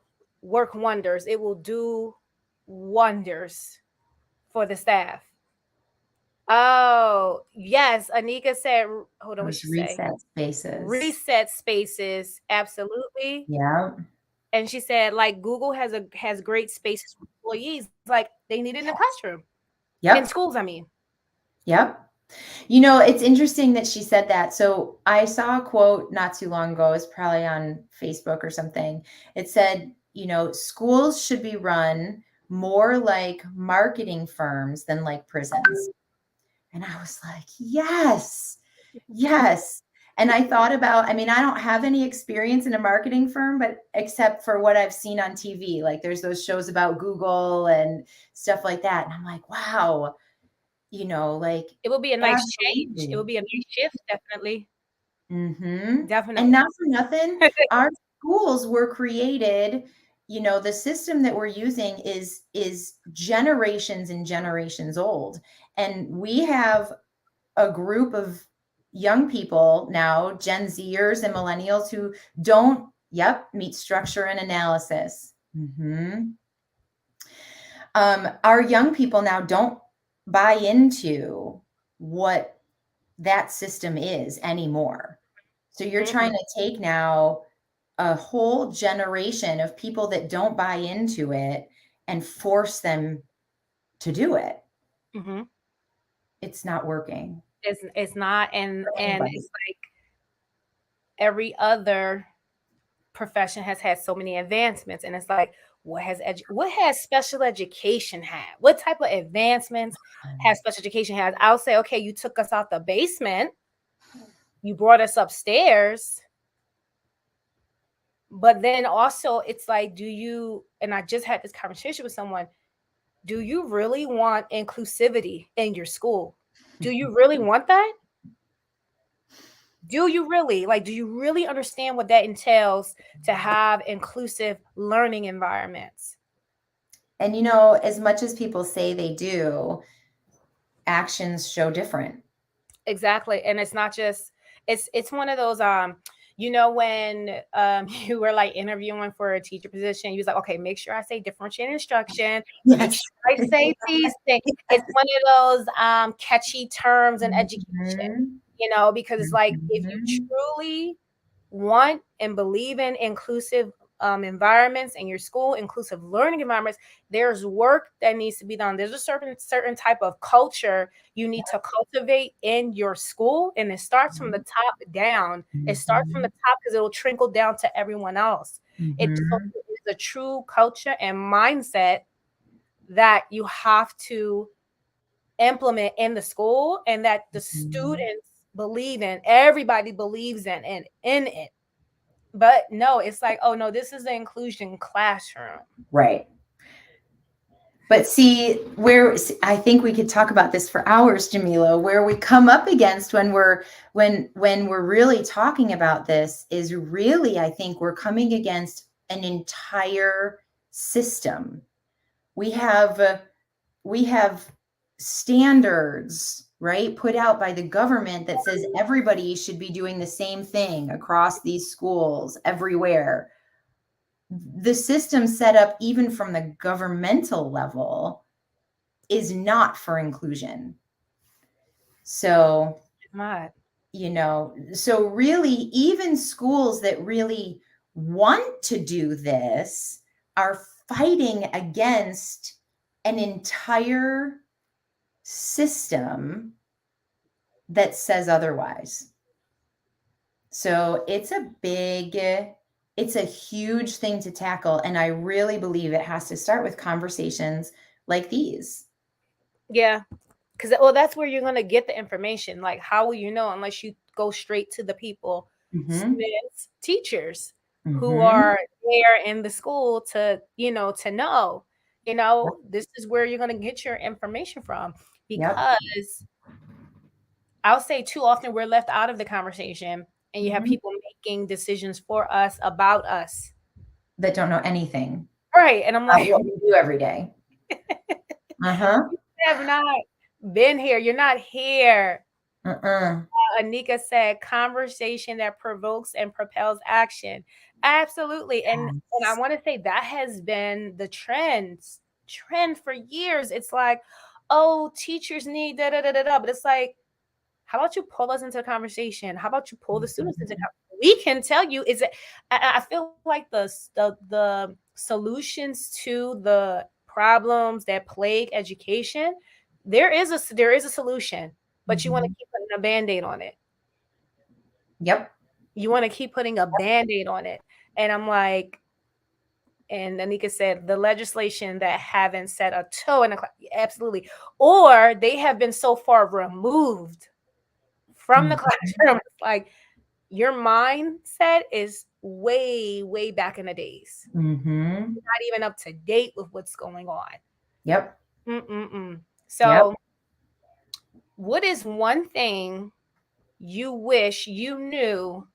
[SPEAKER 1] work wonders. It will do wonders for the staff. Oh yes, Anika said. Hold on, what
[SPEAKER 2] Those
[SPEAKER 1] she say?
[SPEAKER 2] reset spaces.
[SPEAKER 1] Reset spaces, absolutely.
[SPEAKER 2] Yeah.
[SPEAKER 1] And she said like Google has great spaces for employees, like they need it in the classroom, in
[SPEAKER 2] Yep.
[SPEAKER 1] schools. I mean,
[SPEAKER 2] Yep. You know, it's interesting that she said that. So I saw a quote not too long ago, it's probably on Facebook or something. It said, you know, schools should be run more like marketing firms than like prisons. And I was like, yes, yes. And I thought about, I mean, I don't have any experience in a marketing firm, but except for what I've seen on TV, like there's those shows about Google and stuff like that. And I'm like, wow, you know, like
[SPEAKER 1] it would be a nice change. It
[SPEAKER 2] absolutely.
[SPEAKER 1] would be a nice shift, definitely,
[SPEAKER 2] Mhm. And
[SPEAKER 1] definitely.
[SPEAKER 2] not for nothing, our schools were created, you know, the system that we're using is generations and generations old. And we have a group of young people now, Gen Zers and millennials who don't, yep, meet structure and analysis. Mhm. Our young people now don't buy into what that system is anymore. So you're trying
[SPEAKER 1] Mm-mm.
[SPEAKER 2] to take now a whole generation of people that don't buy into it and force them to do it.
[SPEAKER 1] Hmm.
[SPEAKER 2] It's not working
[SPEAKER 1] It's not,
[SPEAKER 2] for
[SPEAKER 1] and
[SPEAKER 2] anybody.
[SPEAKER 1] it's like every other profession has had so many advancements, and it's like what has special education had? What type of advancements has special education had? I'll say, okay, you took us out the basement, you brought us upstairs, but then also it's like, do you? And I just had this conversation with someone. Do you really want inclusivity in your school? Do you really want that? Do you really like? Do you really understand what that entails to have inclusive learning environments?
[SPEAKER 2] And you know, as much as people say they do, actions show different.
[SPEAKER 1] Exactly. And it's not just it's one of those you know when you were like interviewing for a teacher position, you was like, okay, make sure I say differentiated instruction, make
[SPEAKER 2] Yes.
[SPEAKER 1] sure I say these things. It's one of those catchy terms in education,
[SPEAKER 2] Mhm.
[SPEAKER 1] you know, because it's like if you
[SPEAKER 2] Mhm.
[SPEAKER 1] truly want and believe in inclusive environments in your school, inclusive learning environments, there's work that needs to be done. There's a certain type of culture you need to cultivate in your school, and it starts from the top down. It starts from the
[SPEAKER 2] Mhm.
[SPEAKER 1] top because it will trickle down to everyone else. So
[SPEAKER 2] Mhm.
[SPEAKER 1] it is a true culture and mindset that you have to implement in the school, and that the
[SPEAKER 2] Mhm.
[SPEAKER 1] students believe in, everybody believes in, and in it. But no, it's like, oh no, this is the inclusion classroom.
[SPEAKER 2] Right. But see, where I think we could talk about this for hours, Jamila, where we come up against when we're really talking about this is really, I think we're coming against an entire system. We have we have standards, right, put out by the government that says everybody should be doing the same thing across these schools everywhere. The system set up even from the governmental level is not for inclusion. So,
[SPEAKER 1] Not.
[SPEAKER 2] so really, even schools that really want to do this are fighting against an entire system that says otherwise. So it's a huge thing to tackle. And I really believe it has to start with conversations like these.
[SPEAKER 1] Yeah. Because, well, that's where you're going to get the information. Like, how will you know unless you go straight to the people,
[SPEAKER 2] Mm-hmm.
[SPEAKER 1] students, teachers who
[SPEAKER 2] Mm-hmm.
[SPEAKER 1] are there in the school to, to know, this is where you're going to get your information from.
[SPEAKER 2] Yep.
[SPEAKER 1] Because I'll say too often we're left out of the conversation and you have
[SPEAKER 2] Mm-hmm.
[SPEAKER 1] people making decisions for us about us.
[SPEAKER 2] That don't know anything
[SPEAKER 1] Right. And I'm
[SPEAKER 2] about
[SPEAKER 1] like,
[SPEAKER 2] what we do every day. Uh-huh.
[SPEAKER 1] you have not been here. You're not here.
[SPEAKER 2] Uh-uh.
[SPEAKER 1] Anika said, conversation that provokes and propels action. Absolutely. And I
[SPEAKER 2] Yes.
[SPEAKER 1] want to say that has been the trend for years. It's like, oh, teachers need da da da da da. But it's like, how about you pull us into the conversation? How about you pull the students into
[SPEAKER 2] Mhm.
[SPEAKER 1] we can tell you is it I feel like the solutions to the problems that plague education, there is a solution, but you want to
[SPEAKER 2] Mhm.
[SPEAKER 1] keep putting a band-aid on it.
[SPEAKER 2] Yep.
[SPEAKER 1] You want to keep putting a band-aid on it. And I'm like, and Anika said, the legislation that haven't set a toe in a class, absolutely. Or they have been so far removed from the
[SPEAKER 2] Mhm.
[SPEAKER 1] classroom. It's like your mindset is way, way back in the days.
[SPEAKER 2] Mhm.
[SPEAKER 1] Not even up to date with what's going on.
[SPEAKER 2] Yep.
[SPEAKER 1] Mm-mm-mm.
[SPEAKER 2] Yep.
[SPEAKER 1] So, what is one thing you wish you knew?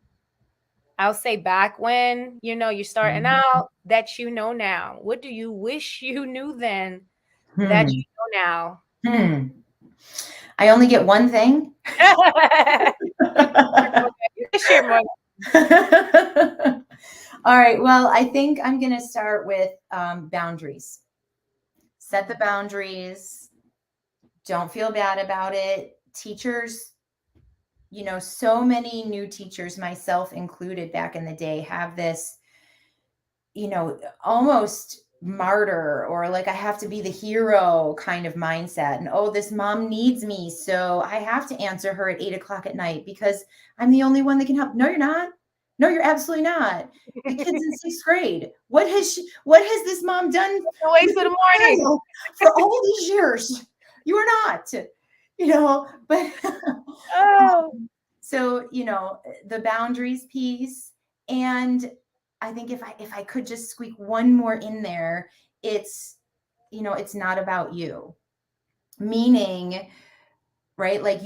[SPEAKER 1] I'll say back when you're starting
[SPEAKER 2] Mhm.
[SPEAKER 1] out that you know now. What do you wish you knew then that
[SPEAKER 2] Hmm.
[SPEAKER 1] you know now?
[SPEAKER 2] Hmm. I only get one thing.
[SPEAKER 1] You can share more.
[SPEAKER 2] All right. Well, I think I'm going to start with boundaries. Set the boundaries. Don't feel bad about it. Teachers, so many new teachers, myself included back in the day, have this, almost martyr or like I have to be the hero kind of mindset. And oh, this mom needs me. So I have to answer her at 8 o'clock at night because I'm the only one that can help. No, you're not. No, you're absolutely not. The kid's in sixth grade. What has this mom done
[SPEAKER 1] Wait
[SPEAKER 2] with
[SPEAKER 1] till the
[SPEAKER 2] this
[SPEAKER 1] morning.
[SPEAKER 2] child for all these years? You are not, but
[SPEAKER 1] Oh.
[SPEAKER 2] so, the boundaries piece. And I think if I could just squeak one more in there, it's, it's not about you. Meaning, right? Like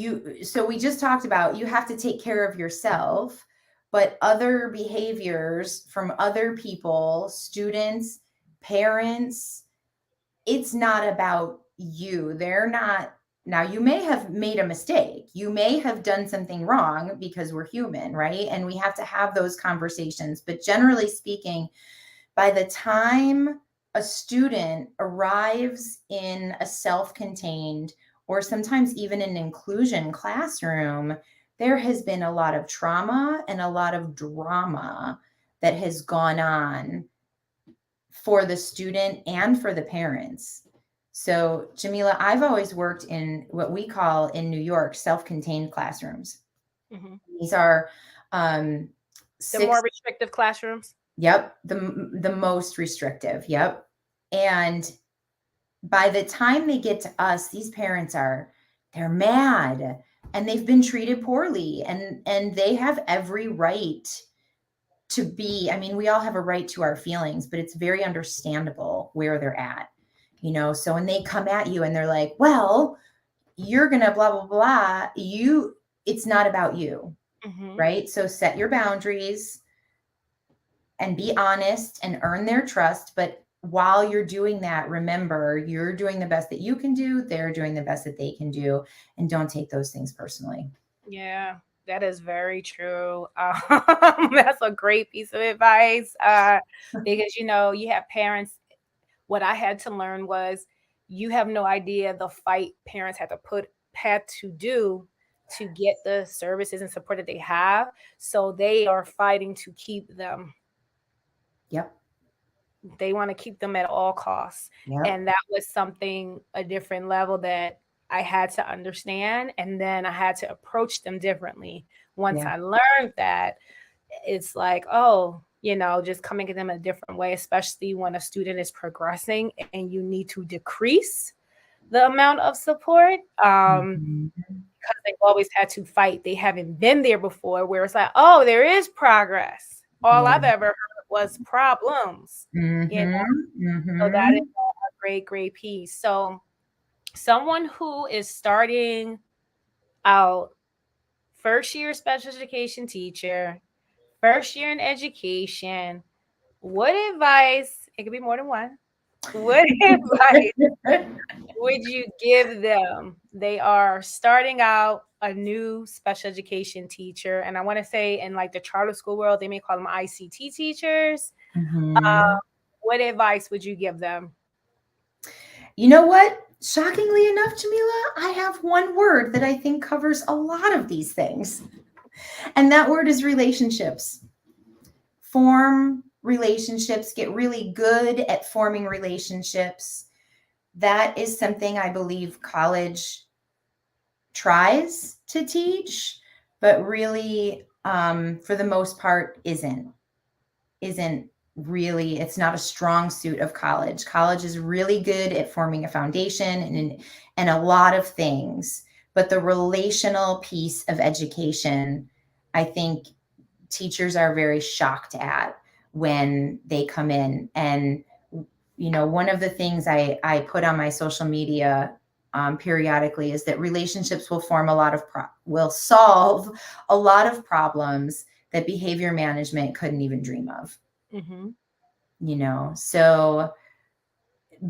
[SPEAKER 2] so we just talked about you have to take care of yourself, but other behaviors from other people, students, parents, it's not about you. They're not. Now, you may have made a mistake. You may have done something wrong because we're human, right? And we have to have those conversations. But generally speaking, by the time a student arrives in a self contained or sometimes even an inclusion classroom, there has been a lot of trauma and a lot of drama that has gone on for the student and for the parents. So, Jamila, I've always worked in what we call in New York self-contained classrooms.
[SPEAKER 1] Mhm.
[SPEAKER 2] These are
[SPEAKER 1] The more
[SPEAKER 2] six.
[SPEAKER 1] restrictive classrooms.
[SPEAKER 2] Yep, the most restrictive. Yep, and by the time they get to us, these parents they're mad and they've been treated poorly, and they have every right I mean, we all have a right to our feelings, but it's very understandable where they're at. So when they come at you and they're like, well, you're going to blah, blah, blah, it's not about you,
[SPEAKER 1] Mm-hmm.
[SPEAKER 2] right? So set your boundaries and be honest and earn their trust. But while you're doing that, remember, you're doing the best that you can do. They're doing the best that they can do. And don't take those things personally.
[SPEAKER 1] Yeah, that is very true. That's a great piece of advice, because you have parents. What I had to learn was you have no idea the fight parents had to do to get the services and support that they have. So they are fighting to keep them.
[SPEAKER 2] Yep.
[SPEAKER 1] They want to keep them at all costs.
[SPEAKER 2] Yep.
[SPEAKER 1] And that was something, a different level that I had to understand. And then I had to approach them differently. Once
[SPEAKER 2] Yeah.
[SPEAKER 1] I learned that, it's like, oh, just coming at them in a different way, especially when a student is progressing and you need to decrease the amount of support.
[SPEAKER 2] Mhm.
[SPEAKER 1] Because they've always had to fight. They haven't been there before where it's like, oh, there is progress. All
[SPEAKER 2] Yeah.
[SPEAKER 1] I've ever heard was problems.
[SPEAKER 2] Mm-hmm.
[SPEAKER 1] So that is
[SPEAKER 2] Mm-hmm.
[SPEAKER 1] a great, great piece. So someone who is starting out, first year special education teacher, first year in education, what advice, it could be more than one, what advice would you give them? They are starting out a new special education teacher. And I want to say in like the charter school world, they may call them ICT teachers.
[SPEAKER 2] Mm-hmm.
[SPEAKER 1] What advice would you give them?
[SPEAKER 2] You know what? Shockingly enough, Jamila, I have one word that I think covers a lot of these things. And that word is relationships. Form relationships, get really good at forming relationships. That is something I believe college tries to teach, but really, for the most part, isn't really, it's not a strong suit of college. College is really good at forming a foundation and a lot of things, but the relational piece of education, I think teachers are very shocked at when they come in. And one of the things I put on my social media periodically is that relationships will will solve a lot of problems that behavior management couldn't even dream of.
[SPEAKER 1] Mm-hmm.
[SPEAKER 2] So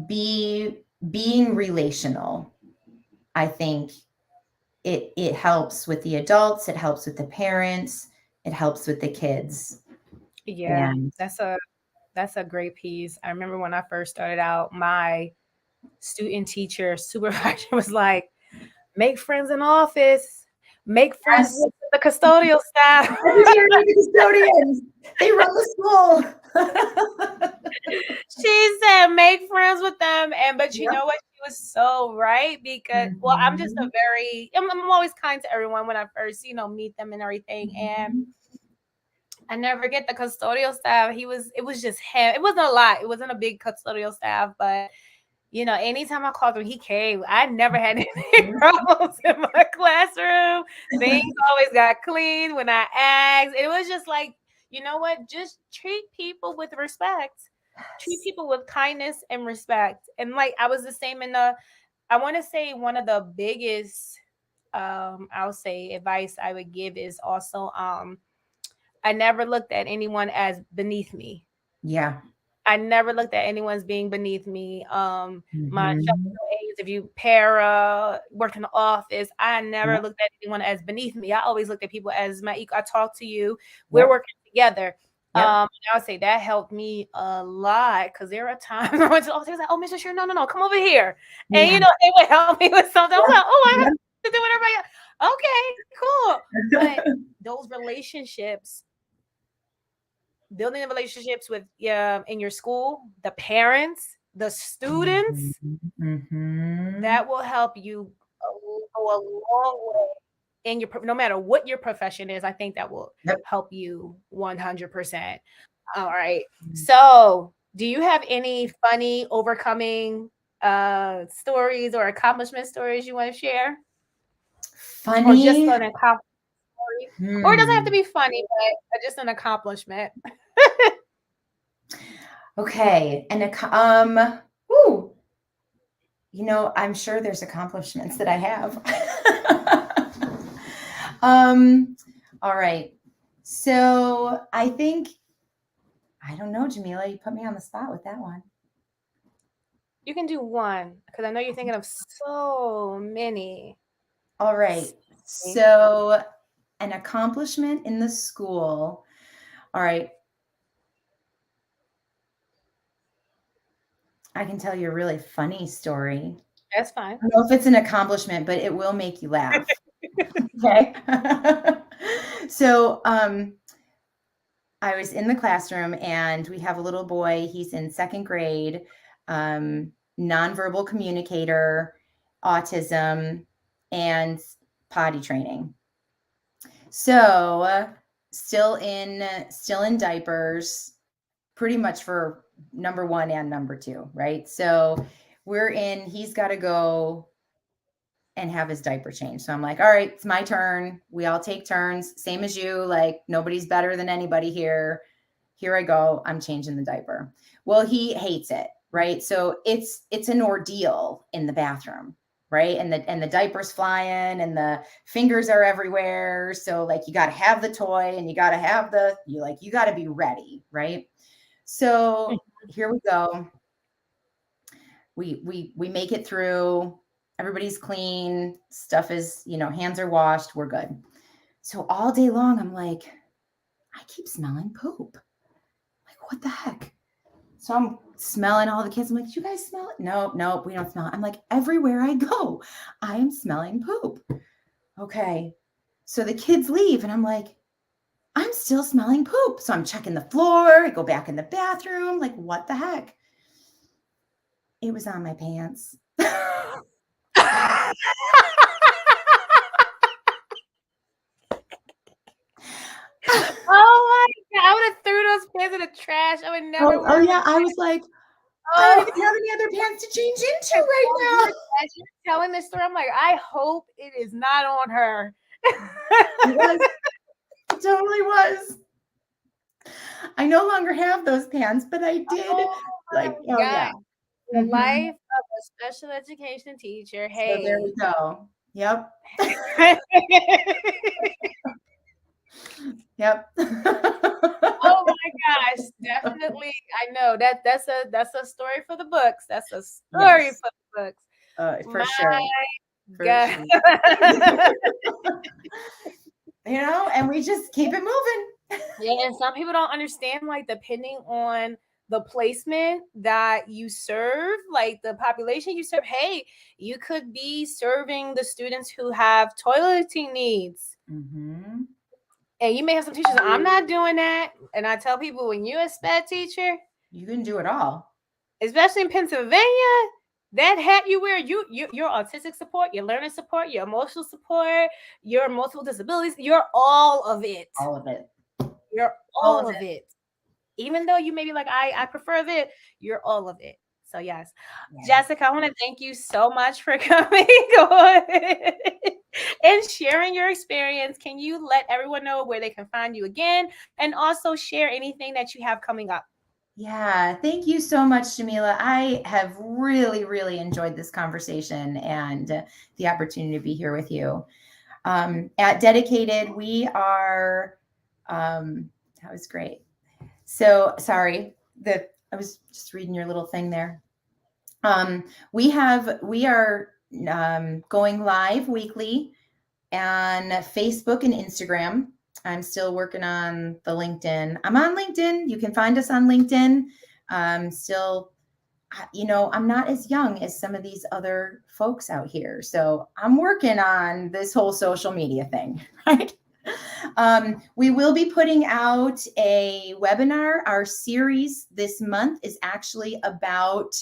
[SPEAKER 2] being relational, I think it helps with the adults, it helps with the parents, it helps with the kids.
[SPEAKER 1] Yeah,
[SPEAKER 2] And
[SPEAKER 1] that's a great piece. I remember when I first started out, my student teacher supervisor was like, make friends in office, make friends
[SPEAKER 2] yes,
[SPEAKER 1] with the custodial staff.
[SPEAKER 2] let me hear the custodians. They run the school.
[SPEAKER 1] She said, make friends with them. And but you
[SPEAKER 2] Yep.
[SPEAKER 1] know what? She was so right because well,
[SPEAKER 2] Mhm.
[SPEAKER 1] I'm always kind to everyone when I first, meet them and everything. And
[SPEAKER 2] Mhm.
[SPEAKER 1] I never get the custodial staff. It was just him. It wasn't a lot. It wasn't a big custodial staff, but anytime I called him, he came. I never had any
[SPEAKER 2] Mhm.
[SPEAKER 1] problems in my classroom. Things always got clean when I asked. It was just like, you know what? Just treat people with respect. Treat
[SPEAKER 2] Yes.
[SPEAKER 1] people with kindness and respect. And like I was the same I want to say one of the biggest I'll say advice I would give is also I never looked at anyone as beneath me.
[SPEAKER 2] Yeah.
[SPEAKER 1] I never looked at anyone as being beneath me. My
[SPEAKER 2] Mhm.
[SPEAKER 1] sheltered age, if you worked in the office, I never
[SPEAKER 2] Yep.
[SPEAKER 1] looked at anyone as beneath me. I always looked at people as my equal. I talk to you, we're
[SPEAKER 2] Yep.
[SPEAKER 1] working together.
[SPEAKER 2] Yep.
[SPEAKER 1] I would say that helped me a lot because there are times I went to the office, like, oh, Mr. Sure, no, no, no, come over here. And
[SPEAKER 2] Yeah.
[SPEAKER 1] they would help me with something. I was
[SPEAKER 2] Yep.
[SPEAKER 1] like, oh, I have
[SPEAKER 2] Yep.
[SPEAKER 1] to do whatever okay, cool. But those relationships, building relationships with in your school, the parents, the students,
[SPEAKER 2] Mhm. Mhm.
[SPEAKER 1] that will help you go a long way in no matter what your profession is. I think that will
[SPEAKER 2] Yep.
[SPEAKER 1] help you 100%. All right. So, do you have any funny overcoming stories or accomplishment stories you want to share, or just
[SPEAKER 2] Funny.
[SPEAKER 1] an accomplishment story, or it doesn't have to
[SPEAKER 2] Hmm.
[SPEAKER 1] be funny, but just an accomplishment?
[SPEAKER 2] Okay. And ooh, I'm sure there's accomplishments that I have. All right. So I think, I don't know, Jamila, you put me on the spot with that one.
[SPEAKER 1] You can do one because I know you're thinking of so many.
[SPEAKER 2] All right. So an accomplishment in the school. All right. I can tell you a really funny story.
[SPEAKER 1] That's fine.
[SPEAKER 2] I don't know if it's an accomplishment, but it will make you laugh. Okay. So, I was in the classroom and we have a little boy. He's in second grade, nonverbal communicator, autism, and potty training. So, still in diapers, pretty much for number one and number two, right? So he's got to go and have his diaper changed. So I'm like, all right, it's my turn. We all take turns, same as you. Like, nobody's better than anybody here. Here I go. I'm changing the diaper. Well, he hates it, right? So it's an ordeal in the bathroom, right? And the diaper's flying and the fingers are everywhere. So like, you got to have the toy and you got to have you got to be ready, right? So here we go. We make it through. Everybody's clean. Stuff is, hands are washed. We're good. So all day long, I'm like, I keep smelling poop. Like, what the heck? So I'm smelling all the kids. I'm like, do you guys smell it? Nope, we don't smell it. I'm like, everywhere I go, I am smelling poop. Okay. So the kids leave and I'm like, I'm still smelling poop. So I'm checking the floor. I go back in the bathroom. Like, what the heck? It was on my pants.
[SPEAKER 1] Oh my God, I would have threw those pants in the trash. I would never
[SPEAKER 2] Oh yeah, I was like, I don't even have any other pants to change into right now.
[SPEAKER 1] As you're telling this story, I'm like, I hope it is not on her.
[SPEAKER 2] It was. It totally was. I no longer have those pants, but I did. Yeah.
[SPEAKER 1] The life of a special education teacher.
[SPEAKER 2] So there we go. Yep. Yep.
[SPEAKER 1] Oh my gosh, definitely. I know that's a story for the books. That's a story
[SPEAKER 2] Yes.
[SPEAKER 1] for the books.
[SPEAKER 2] For sure. For
[SPEAKER 1] God.
[SPEAKER 2] sure. And we just keep it moving.
[SPEAKER 1] Yeah, and some people don't understand, like, depending on the placement that you serve, like the population you serve, hey, you could be serving the students who have toileting needs.
[SPEAKER 2] Mm-hmm.
[SPEAKER 1] And you may have some teachers, I'm not doing that. And I tell people, when you're a SPED teacher,
[SPEAKER 2] you can do it all.
[SPEAKER 1] Especially in Pennsylvania, that hat you wear, your autistic support, your learning support, your emotional support, your multiple disabilities, you're all of it.
[SPEAKER 2] All of it.
[SPEAKER 1] You're all of it. Even though you may be like, I prefer that, you're all of it. So yes. Jessica, I want to thank you so much for coming on and sharing your experience. Can you let everyone know where they can find you again, and also share anything that you have coming up?
[SPEAKER 2] Yeah, thank you so much, Jamila. I have really, really enjoyed this conversation and the opportunity to be here with you. At Dedicated, we are, that was great. So sorry that I was just reading your little thing there. We are going live weekly on Facebook and Instagram. I'm still working on the LinkedIn. I'm on LinkedIn. You can find us on LinkedIn. Still, I'm not as young as some of these other folks out here. So I'm working on this whole social media thing, right? We will be putting out a webinar. Our series this month is actually about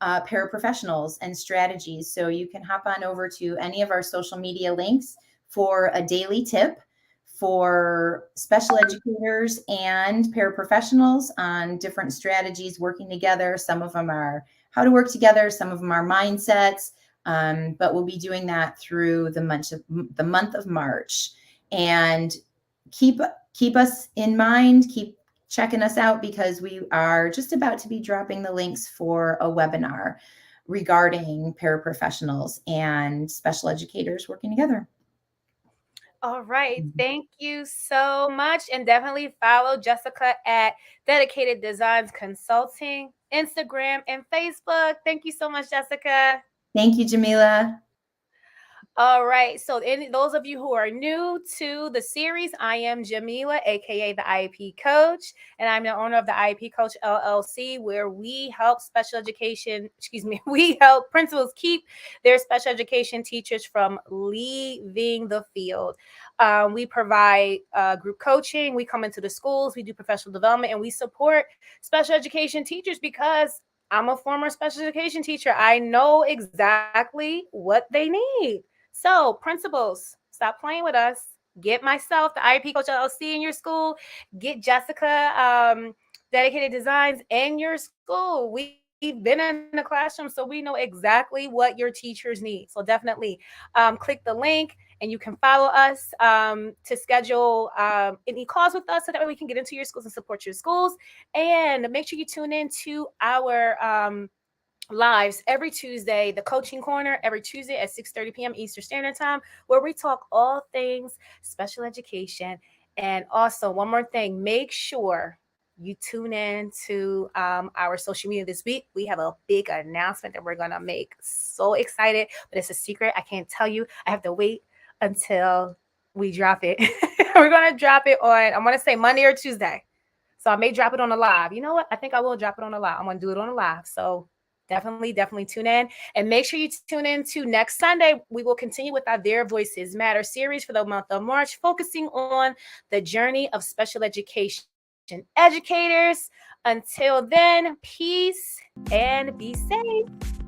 [SPEAKER 2] paraprofessionals and strategies. So you can hop on over to any of our social media links for a daily tip for special educators and paraprofessionals on different strategies working together. Some of them are how to work together. Some of them are mindsets. But we'll be doing that through the month of March. And keep us in mind. Keep checking us out because we are just about to be dropping the links for a webinar. regarding paraprofessionals and special educators working together.
[SPEAKER 1] All right. Thank you so much. And definitely follow Jessica at Dedicated Designs Consulting, Instagram, and Facebook. Thank you so much, Jessica.
[SPEAKER 2] Thank you, Jamila.
[SPEAKER 1] All right. So, those of you who are new to the series, I am Jamila, aka the IEP Coach, and I'm the owner of the IEP Coach LLC, where we help we help principals keep their special education teachers from leaving the field. We provide group coaching, we come into the schools, we do professional development, and we support special education teachers because I'm a former special education teacher. I know exactly what they need. So, principals, stop playing with us. Get myself, the IEP Coach LLC, in your school. Get Jessica, Dedicated Designs, in your school. We've been in the classroom, so we know exactly what your teachers need. So, definitely click the link and you can follow us to schedule any calls with us so that way we can get into your schools and support your schools. And make sure you tune in to our lives every Tuesday, the Coaching Corner, every Tuesday at 6:30 p.m. Eastern Standard Time, where we talk all things special education. And also, one more thing, make sure you tune in to our social media this week. We have a big announcement that we're going to make. So excited, but it's a secret. I can't tell you. I have to wait until we drop it. We're going to drop it on, I want to say Monday or Tuesday. So I may drop it on a live. You know what? I think I will drop it on a live. I'm going to do it on a live. So definitely tune in, and make sure you tune in to next Sunday. We will continue with our Their Voices Matter series for the month of March, focusing on the journey of special education educators. Until then, peace and be safe.